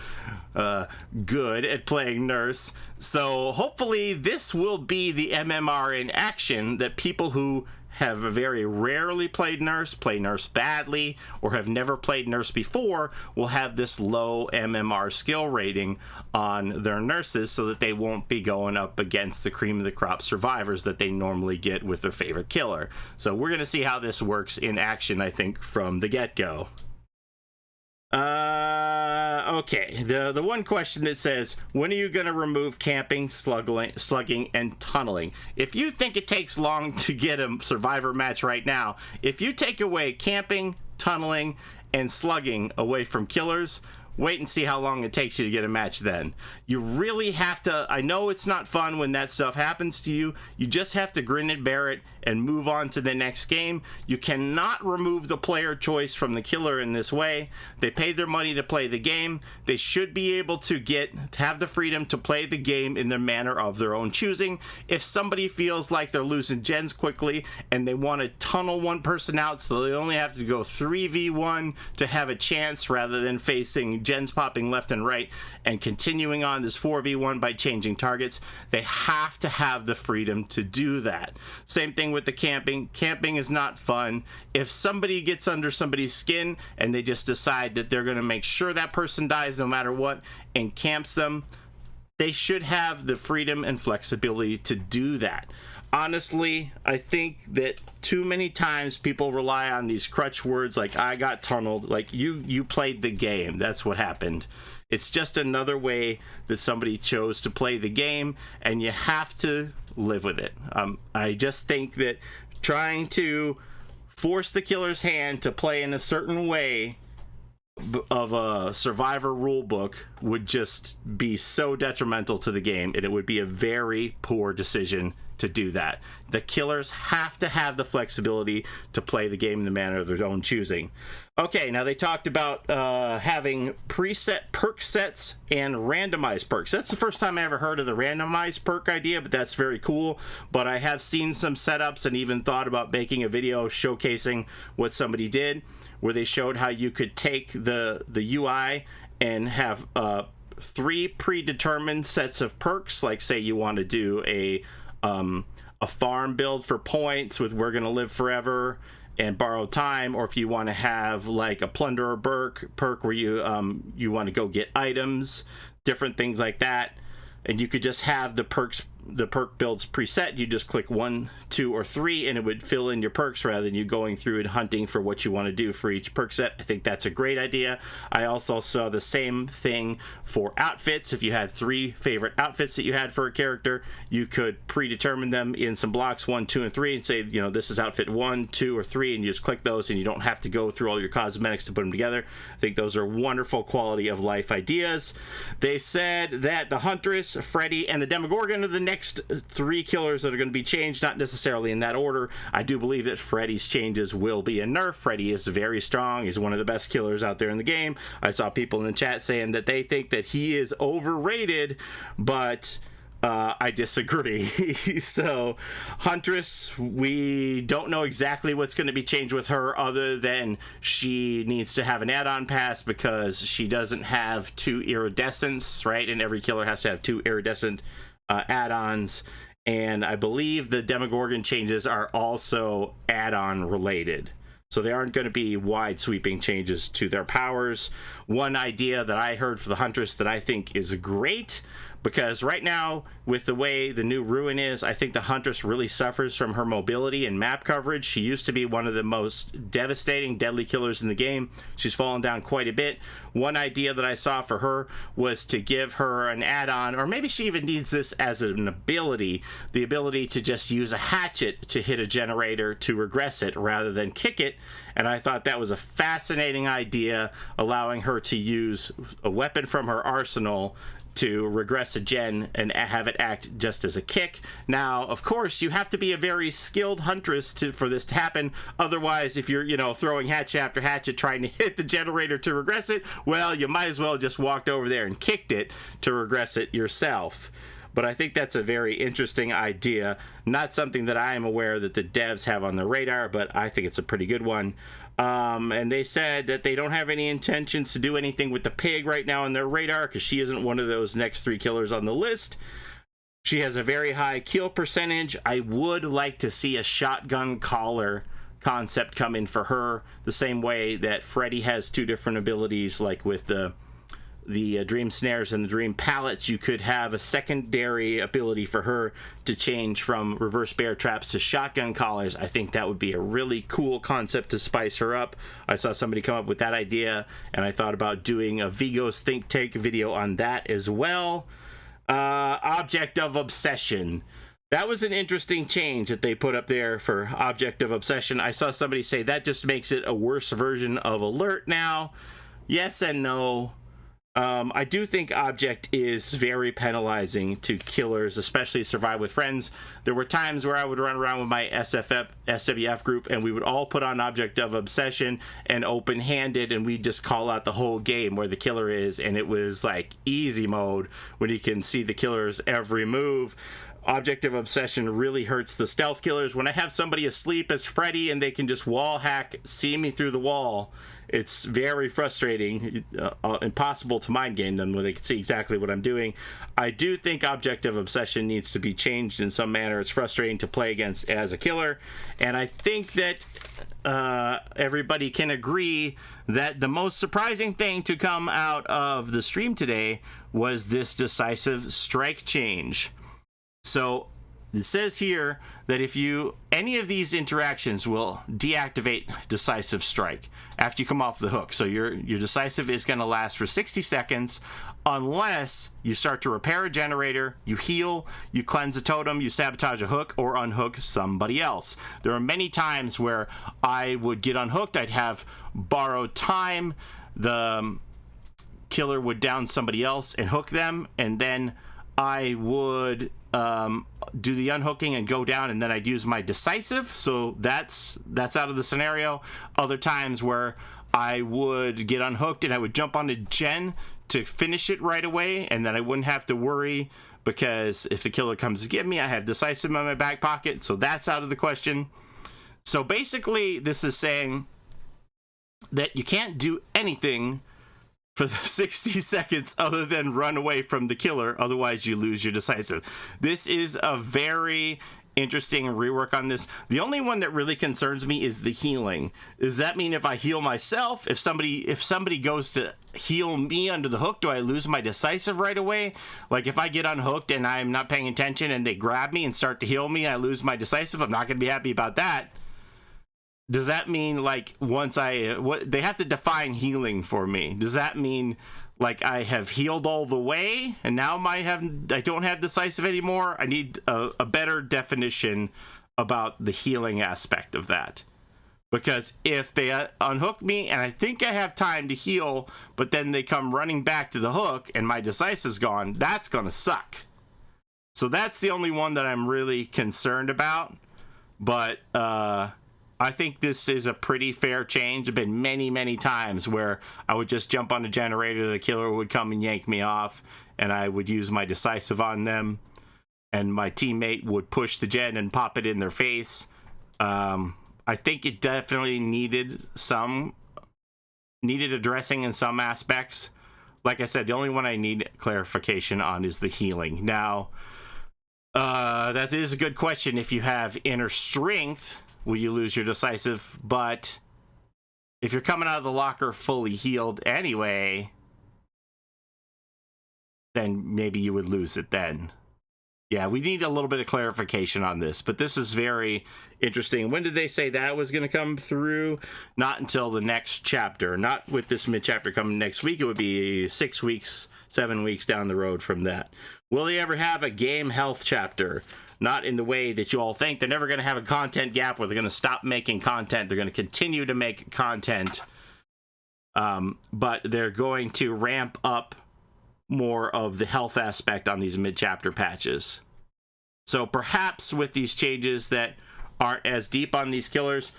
good at playing nurse. So hopefully this will be the MMR in action that people who have very rarely played nurse, play nurse badly, or have never played nurse before will have this low MMR skill rating on their nurses, so that they won't be going up against the cream of the crop survivors that they normally get with their favorite killer. So we're going to see how this works in action, I think, from the get-go. Okay, the one question that says, when are you going to remove camping, slugging, and tunneling? If you think it takes long to get a survivor match right now, if you take away camping, tunneling, and slugging away from killers, wait and see how long it takes you to get a match then. You really have to, I know it's not fun when that stuff happens to you, you just have to grin and bear it and move on to the next game. You cannot remove the player choice from the killer in this way. They paid their money to play the game. They should be able to have the freedom to play the game in the manner of their own choosing. If somebody feels like they're losing gens quickly and they want to tunnel one person out so they only have to go 3v1 to have a chance rather than facing gens popping left and right and continuing on this 4v1 by changing targets, they have to have the freedom to do that. Same thing with the camping. Camping is not fun. If somebody gets under somebody's skin and they just decide that they're going to make sure that person dies no matter what and camps them, they should have the freedom and flexibility to do that. Honestly, I think that too many times people rely on these crutch words like I got tunneled, like you played the game. That's what happened. It's just another way that somebody chose to play the game, and you have to live with it. I just think that trying to force the killer's hand to play in a certain way of a survivor rule book would just be so detrimental to the game, and it would be a very poor decision to do that. The killers have to have the flexibility to play the game in the manner of their own choosing. Okay, now they talked about having preset perk sets and randomized perks. That's the first time I ever heard of the randomized perk idea, but that's very cool. But I have seen some setups and even thought about making a video showcasing what somebody did, where they showed how you could take the UI and have 3 predetermined sets of perks. Like, say you want to do a farm build for points with We're Gonna Live Forever and Borrow Time, or if you want to have like a Plunderer perk where you want to go get items, different things like that. And you could just have the perk builds preset. You just click 1, 2, or 3 and it would fill in your perks rather than you going through and hunting for what you want to do for each perk set. I think that's a great idea. I also saw the same thing for outfits. If you had 3 favorite outfits that you had for a character, you could predetermine them in some blocks 1, 2, and 3 and say, this is outfit 1, 2, or 3, and you just click those and you don't have to go through all your cosmetics to put them together. I think those are wonderful quality of life ideas. They said that the Huntress, Freddy, and the Demogorgon are the next next 3 killers that are going to be changed, not necessarily in that order. I do believe that Freddy's changes will be a nerf. Freddy is very strong. He's one of the best killers out there in the game. I saw people in the chat saying that they think that he is overrated, but I disagree. So Huntress, we don't know exactly what's going to be changed with her, other than she needs to have an add-on pass because she doesn't have 2 iridescents, right? And every killer has to have 2 iridescent add-ons. And I believe the Demogorgon changes are also add-on related. So they aren't going to be wide sweeping changes to their powers. One idea that I heard for the Huntress that I think is great, because right now, with the way the new Ruin is, I think the Huntress really suffers from her mobility and map coverage. She used to be one of the most devastating, deadly killers in the game. She's fallen down quite a bit. One idea that I saw for her was to give her an add-on, or maybe she even needs this as an ability, the ability to just use a hatchet to hit a generator to regress it rather than kick it. And I thought that was a fascinating idea, allowing her to use a weapon from her arsenal to regress a gen and have it act just as a kick. Now, of course, you have to be a very skilled Huntress for this to happen. Otherwise, if you're, throwing hatchet after hatchet trying to hit the generator to regress it, well, you might as well just walked over there and kicked it to regress it yourself. But I think that's a very interesting idea. Not something that I am aware that the devs have on their radar, but I think it's a pretty good one. And they said that they don't have any intentions to do anything with the pig right now on their radar, because she isn't one of those next 3 killers on the list. She has a very high kill percentage. I would like to see a shotgun collar concept come in for her, the same way that Freddy has 2 different abilities, like with the Dream Snares and the Dream Pallets. You could have a secondary ability for her to change from reverse bear traps to shotgun collars. I think that would be a really cool concept to spice her up. I saw somebody come up with that idea, and I thought about doing a Vigo's Think Tank video on that as well. Object of Obsession. That was an interesting change that they put up there for Object of Obsession. I saw somebody say that just makes it a worse version of Alert now. Yes and no. I do think Object is very penalizing to killers, especially Survive with Friends. There were times where I would run around with my SWF group, and we would all put on Object of Obsession and open-handed, and we'd just call out the whole game where the killer is, and it was like easy mode when you can see the killer's every move. Object of Obsession really hurts the stealth killers. When I have somebody asleep as Freddy and they can just wall hack, see me through the wall, it's very frustrating, impossible to mind game them when they can see exactly what I'm doing. I do think Object of Obsession needs to be changed in some manner. It's frustrating to play against as a killer, and I think that everybody can agree that the most surprising thing to come out of the stream today was this decisive strike change. So it says here that if any of these interactions will deactivate decisive strike after you come off the hook. So your decisive is going to last for 60 seconds unless you start to repair a generator, you heal, you cleanse a totem, you sabotage a hook, or unhook somebody else. There are many times where I would get unhooked. I'd have borrowed time. The killer would down somebody else and hook them, and then I would do the unhooking and go down, and then I'd use my decisive. So that's out of the scenario. Other times where I would get unhooked and I would jump onto gen to finish it right away, and then I wouldn't have to worry, because if the killer comes to get me, I have decisive in my back pocket. So that's out of the question. So basically this is saying that you can't do anything for the 60 seconds other than run away from the killer, otherwise you lose your decisive. This is a very interesting rework on this. The only one that really concerns me is the healing. Does that mean if I heal myself, if somebody goes to heal me under the hook, do I lose my decisive right away? Like if I get unhooked and I'm not paying attention and they grab me and start to heal me, I lose my decisive? I'm not going to be happy about that. Does that mean, like, they have to define healing for me? Does that mean, like, I have healed all the way and now I don't have decisive anymore? I need a better definition about the healing aspect of that. Because if they unhook me and I think I have time to heal, but then they come running back to the hook and my decisive's gone, that's gonna suck. So that's the only one that I'm really concerned about. But I think this is a pretty fair change. There have been many, many times where I would just jump on the generator, the killer would come and yank me off, and I would use my decisive on them, and my teammate would push the gen and pop it in their face. I think it definitely needed addressing in some aspects. Like I said, the only one I need clarification on is the healing. Now, that is a good question. If you have inner strength, will you lose your decisive? But if you're coming out of the locker fully healed anyway, then maybe you would lose it then. Yeah, we need a little bit of clarification on this, but this is very interesting. When did they say that was going to come through? Not until the next chapter. Not with this mid-chapter coming next week. It would be 6 weeks, 7 weeks down the road from that. Will they ever have a game health chapter? Not in the way that you all think. They're never going to have a content gap where they're going to stop making content. They're going to continue to make content, but they're going to ramp up more of the health aspect on these mid-chapter patches. So perhaps with these changes that aren't as deep on these killers,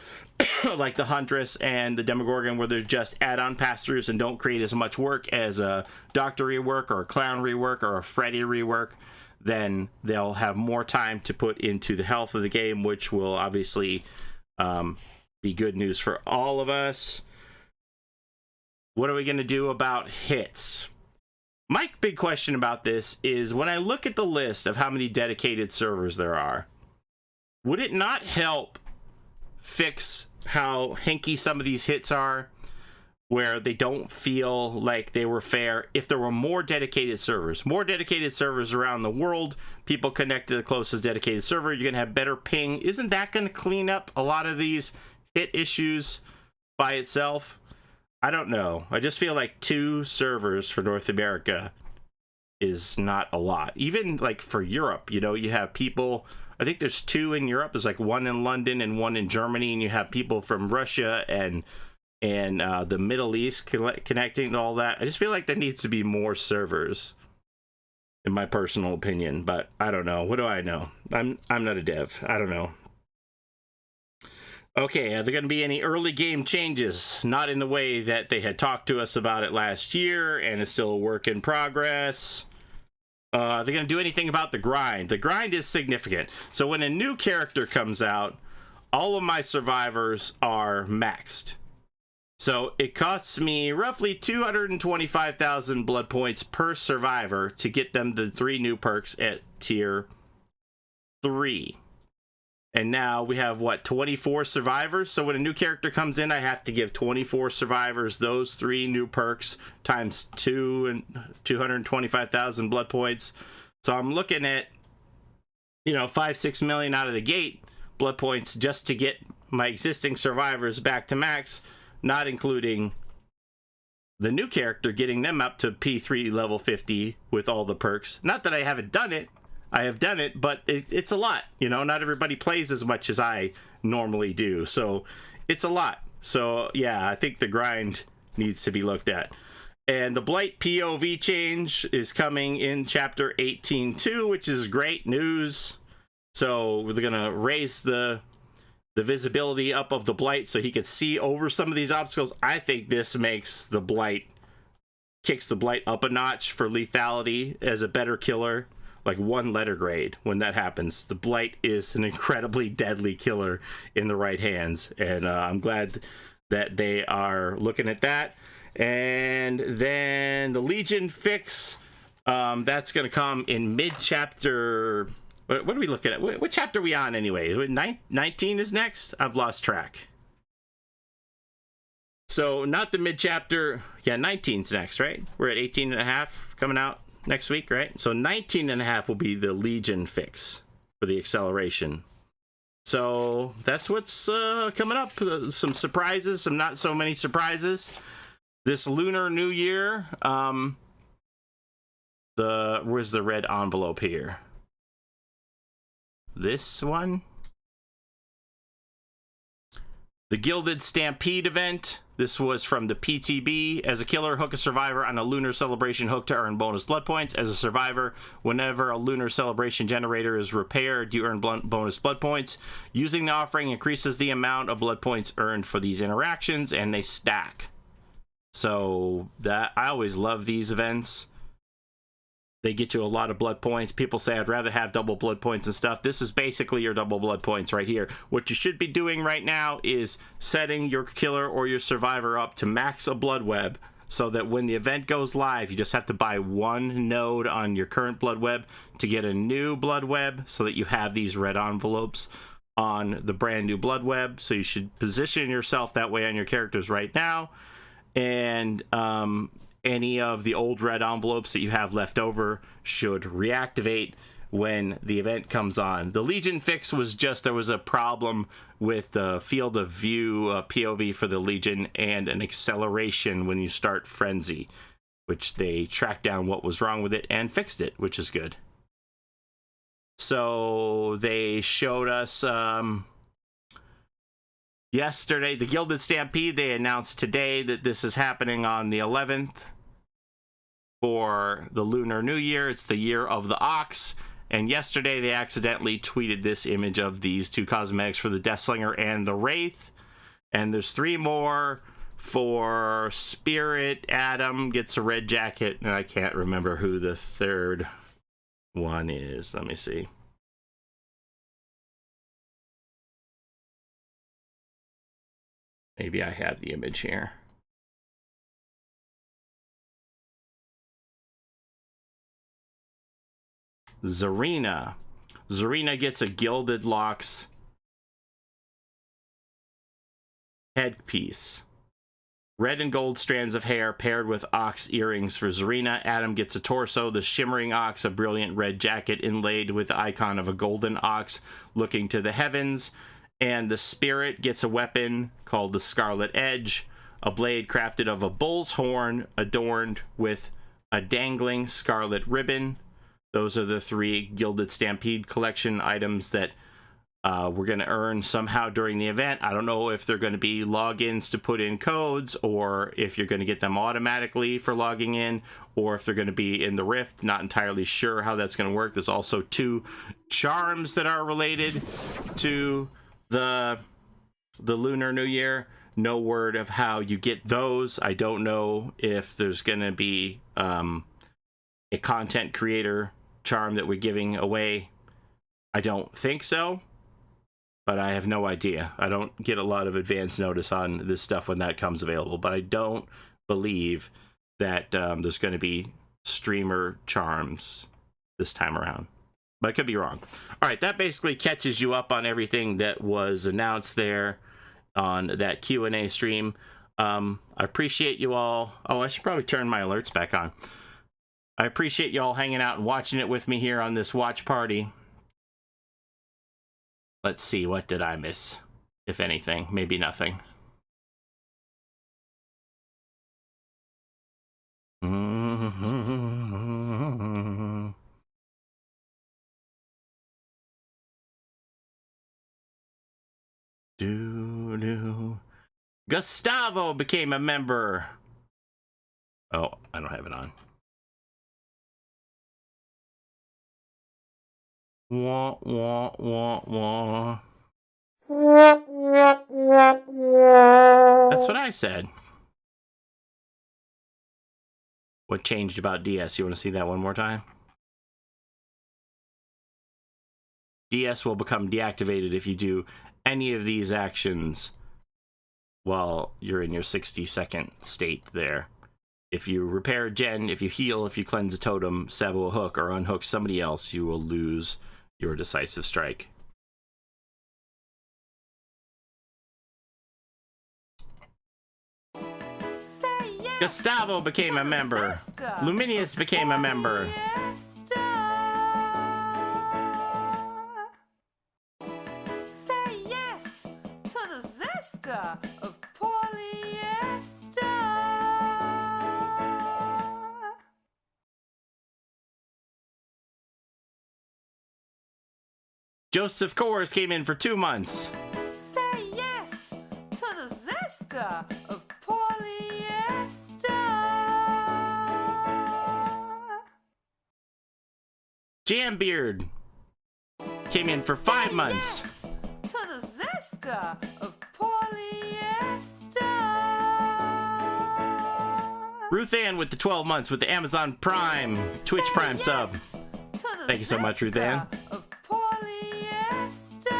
like the Huntress and the Demogorgon, where they're just add-on pass-throughs and don't create as much work as a Doctor rework or a Clown rework or a Freddy rework, then they'll have more time to put into the health of the game, which will obviously be good news for all of us. What are we going to do about hits? My big question about this is, when I look at the list of how many dedicated servers there are, would it not help fix how hinky some of these hits are, where they don't feel like they were fair, if there were more dedicated servers around the world, people connect to the closest dedicated server, you're going to have better ping. Isn't that going to clean up a lot of these hit issues by itself? I don't know. I just feel like 2 servers for North America is not a lot. Even like for Europe, you know, you have people, I think there's 2 in Europe. There's like 1 in London and 1 in Germany, and you have people from Russia and the Middle East connecting to all that. I just feel like there needs to be more servers, in my personal opinion, but I don't know. What do I know? I'm not a dev. I don't know. Okay, are there going to be any early game changes? Not in the way that they had talked to us about it last year, and it's still a work in progress. Are they going to do anything about the grind? The grind is significant. So when a new character comes out, all of my survivors are maxed. So it costs me roughly 225,000 blood points per survivor to get them the 3 new perks at tier 3. And now we have, what, 24 survivors? So when a new character comes in, I have to give 24 survivors those 3 new perks times 2 and 225,000 blood points. So I'm looking at, you know, 5-6 million out of the gate blood points just to get my existing survivors back to max, not including the new character, getting them up to P3 level 50 with all the perks. Not that I haven't done it. I have done it, but it's a lot. You know, not everybody plays as much as I normally do. So it's a lot. So yeah, I think the grind needs to be looked at. And the Blight POV change is coming in chapter 18.2, which is great news. So we're going to raise the visibility up of the Blight so he could see over some of these obstacles. I think this makes the Blight, kicks the Blight up a notch for lethality as a better killer. Like 1 letter grade when that happens. The Blight is an incredibly deadly killer in the right hands, and I'm glad that they are looking at that. And then the Legion fix, that's going to come in mid-chapter. What are we looking at? What chapter are we on anyway? 19 is next? I've lost track. So not the mid-chapter. Yeah, 19's next, right? We're at 18 and a half coming out next week, right? So 19 and a half will be the Legion fix for the acceleration. So that's what's coming up. Some surprises, some not so many surprises. This Lunar New Year, where's the red envelope here? This one? The Gilded Stampede event This was from the PTB. As a killer, hook a survivor on a Lunar Celebration hook to earn bonus blood points. As a survivor, whenever a Lunar Celebration generator is repaired, you earn bonus blood points. Using the offering increases the amount of blood points earned for these interactions, and they stack. So that I always love these events. They get you a lot of blood points. People say, I'd rather have double blood points and stuff. This is basically your double blood points right here. What you should be doing right now is setting your killer or your survivor up to max a blood web so that when the event goes live, you just have to buy one node on your current blood web to get a new blood web so that you have these red envelopes on the brand new blood web. So you should position yourself that way on your characters right now. And, any of the old red envelopes that you have left over should reactivate when the event comes on. The Legion fix was just there was a problem with the field of view POV for the Legion and an acceleration when you start Frenzy, which they tracked down what was wrong with it and fixed it, which is good. So they showed us yesterday, the Gilded Stampede. They announced today that this is happening on the 11th for the Lunar New Year. It's the year of the Ox. And yesterday they accidentally tweeted this image of these two cosmetics for the Deathslinger and the Wraith. And there's 3 more for Spirit. Adam gets a red jacket, and I can't remember who the third one is. Let me see. Maybe I have the image here. Zarina. Zarina gets a Gilded Locks headpiece. Red and gold strands of hair paired with ox earrings for Zarina. Adam gets a torso, the shimmering ox, a brilliant red jacket inlaid with the icon of a golden ox looking to the heavens. And the Spirit gets a weapon called the Scarlet Edge, a blade crafted of a bull's horn adorned with a dangling scarlet ribbon. Those are the 3 Gilded Stampede collection items that we're going to earn somehow during the event. I don't know if they're going to be logins to put in codes, or if you're going to get them automatically for logging in, or if they're going to be in the Rift. Not entirely sure how that's going to work. There's also 2 charms that are related to the Lunar New Year. No word of how you get those. I don't know if there's going to be a content creator charm that we're giving away. I don't think so, but I have no idea. I don't get a lot of advance notice on this stuff when that comes available, but I don't believe that there's going to be streamer charms this time around. But I could be wrong. All right, that basically catches you up on everything that was announced there on that Q&A stream. I appreciate you all. Oh, I should probably turn my alerts back on. I appreciate you all hanging out and watching it with me here on this watch party. Let's see, what did I miss? If anything, maybe nothing. Gustavo became a member. Oh, I don't have it on. Wah, wah, wah, wah. That's what I said. What changed about DS? You want to see that one more time? DS will become deactivated if you do any of these actions while you're in your 60-second state there. If you repair a gen, if you heal, if you cleanse a totem, sabo a hook, or unhook somebody else, you will lose your decisive strike. Yes, Gustavo became a member. Luminius became a member. Say yes to the zesta of polyester. Joseph Kors came in for 2 months. Say yes to the zesta of polyester. Jambeard came in for 5 months. To the zester of polyester. Ruth Ann with the 12 months with the Amazon Prime, Twitch Prime sub. Thank you so much, Ruth Ann. Of polyester.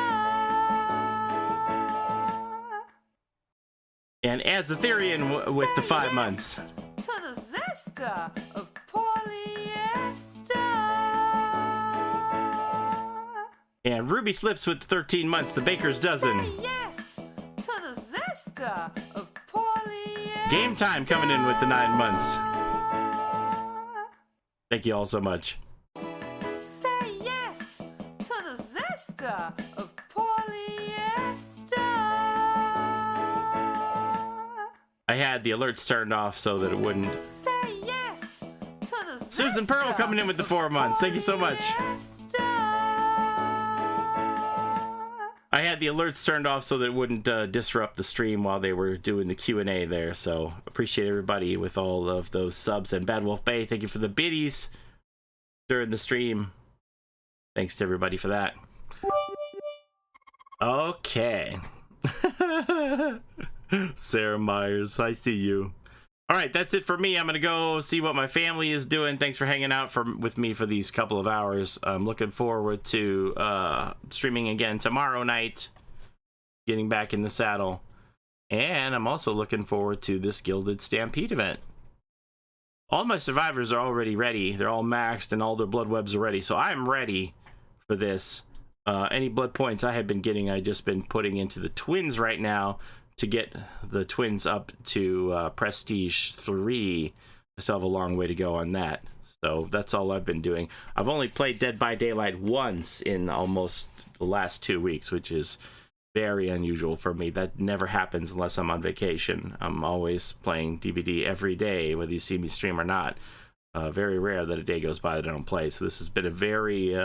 And Azatherian with the 5 months. To the zester of polyester. And Ruby Slips with the 13 months, the Baker's Dozen. Say yes to the zester of polyester. Game Time coming in with the 9 months. Thank you all so much. Say yes to the zester of polyester. I had the alerts turned off so that it wouldn't. Say yes to the Susan Pearl coming in with the 4 months. Thank you so much. I had the alerts turned off so that it wouldn't disrupt the stream while they were doing the Q&A there. So appreciate everybody with all of those subs. And Bad Wolf Bay, thank you for the biddies during the stream. Thanks to everybody for that. Okay. Sarah Myers, I see you. All right, that's it for me. I'm gonna go see what my family is doing. Thanks for hanging out with me for these couple of hours. I'm looking forward to streaming again tomorrow night, getting back in the saddle, and I'm also looking forward to this Gilded Stampede event. All my survivors are already ready. They're all maxed and all their blood webs are ready, so I'm ready for this. Any blood points I have been getting, I've just been putting into the twins right now to get the twins up to Prestige 3. I still have a long way to go on that. So that's all I've been doing. I've only played Dead by Daylight once in almost the last 2 weeks, which is very unusual for me. That never happens unless I'm on vacation. I'm always playing DBD every day, whether you see me stream or not. Very rare that a day goes by that I don't play. So this has been a very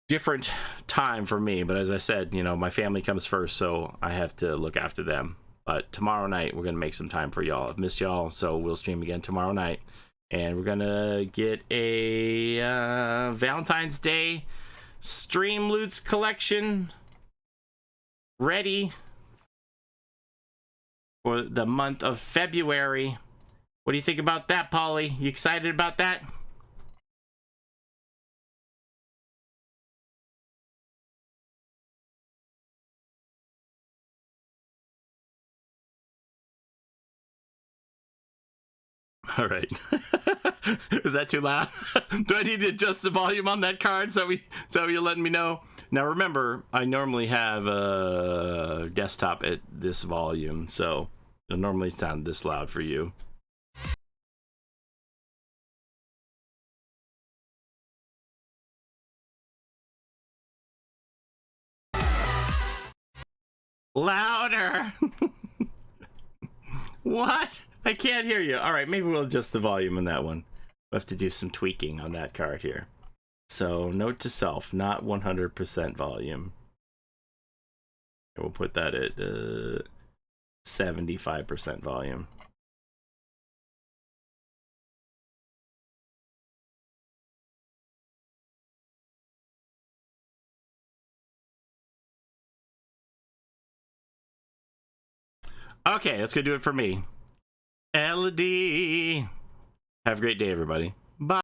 different time for me, but as I said, you know, my family comes first, so I have to look after them. But tomorrow night we're gonna make some time for y'all. I've missed y'all, so we'll stream again tomorrow night, and we're gonna get a Valentine's Day stream loots collection ready for the month of February. What do you think about that, Polly? You excited about that? All right. Is that too loud? Do I need to adjust the volume on that card? So you're letting me know? Now remember, I normally have a desktop at this volume, so it'll normally sound this loud for you. Louder! What? I can't hear you. All right, maybe we'll adjust the volume on that one. We'll have to do some tweaking on that card here. So, note to self, not 100% volume. We'll put that at 75% volume. Okay, that's gonna do it for me. LD. Have a great day, everybody. Bye.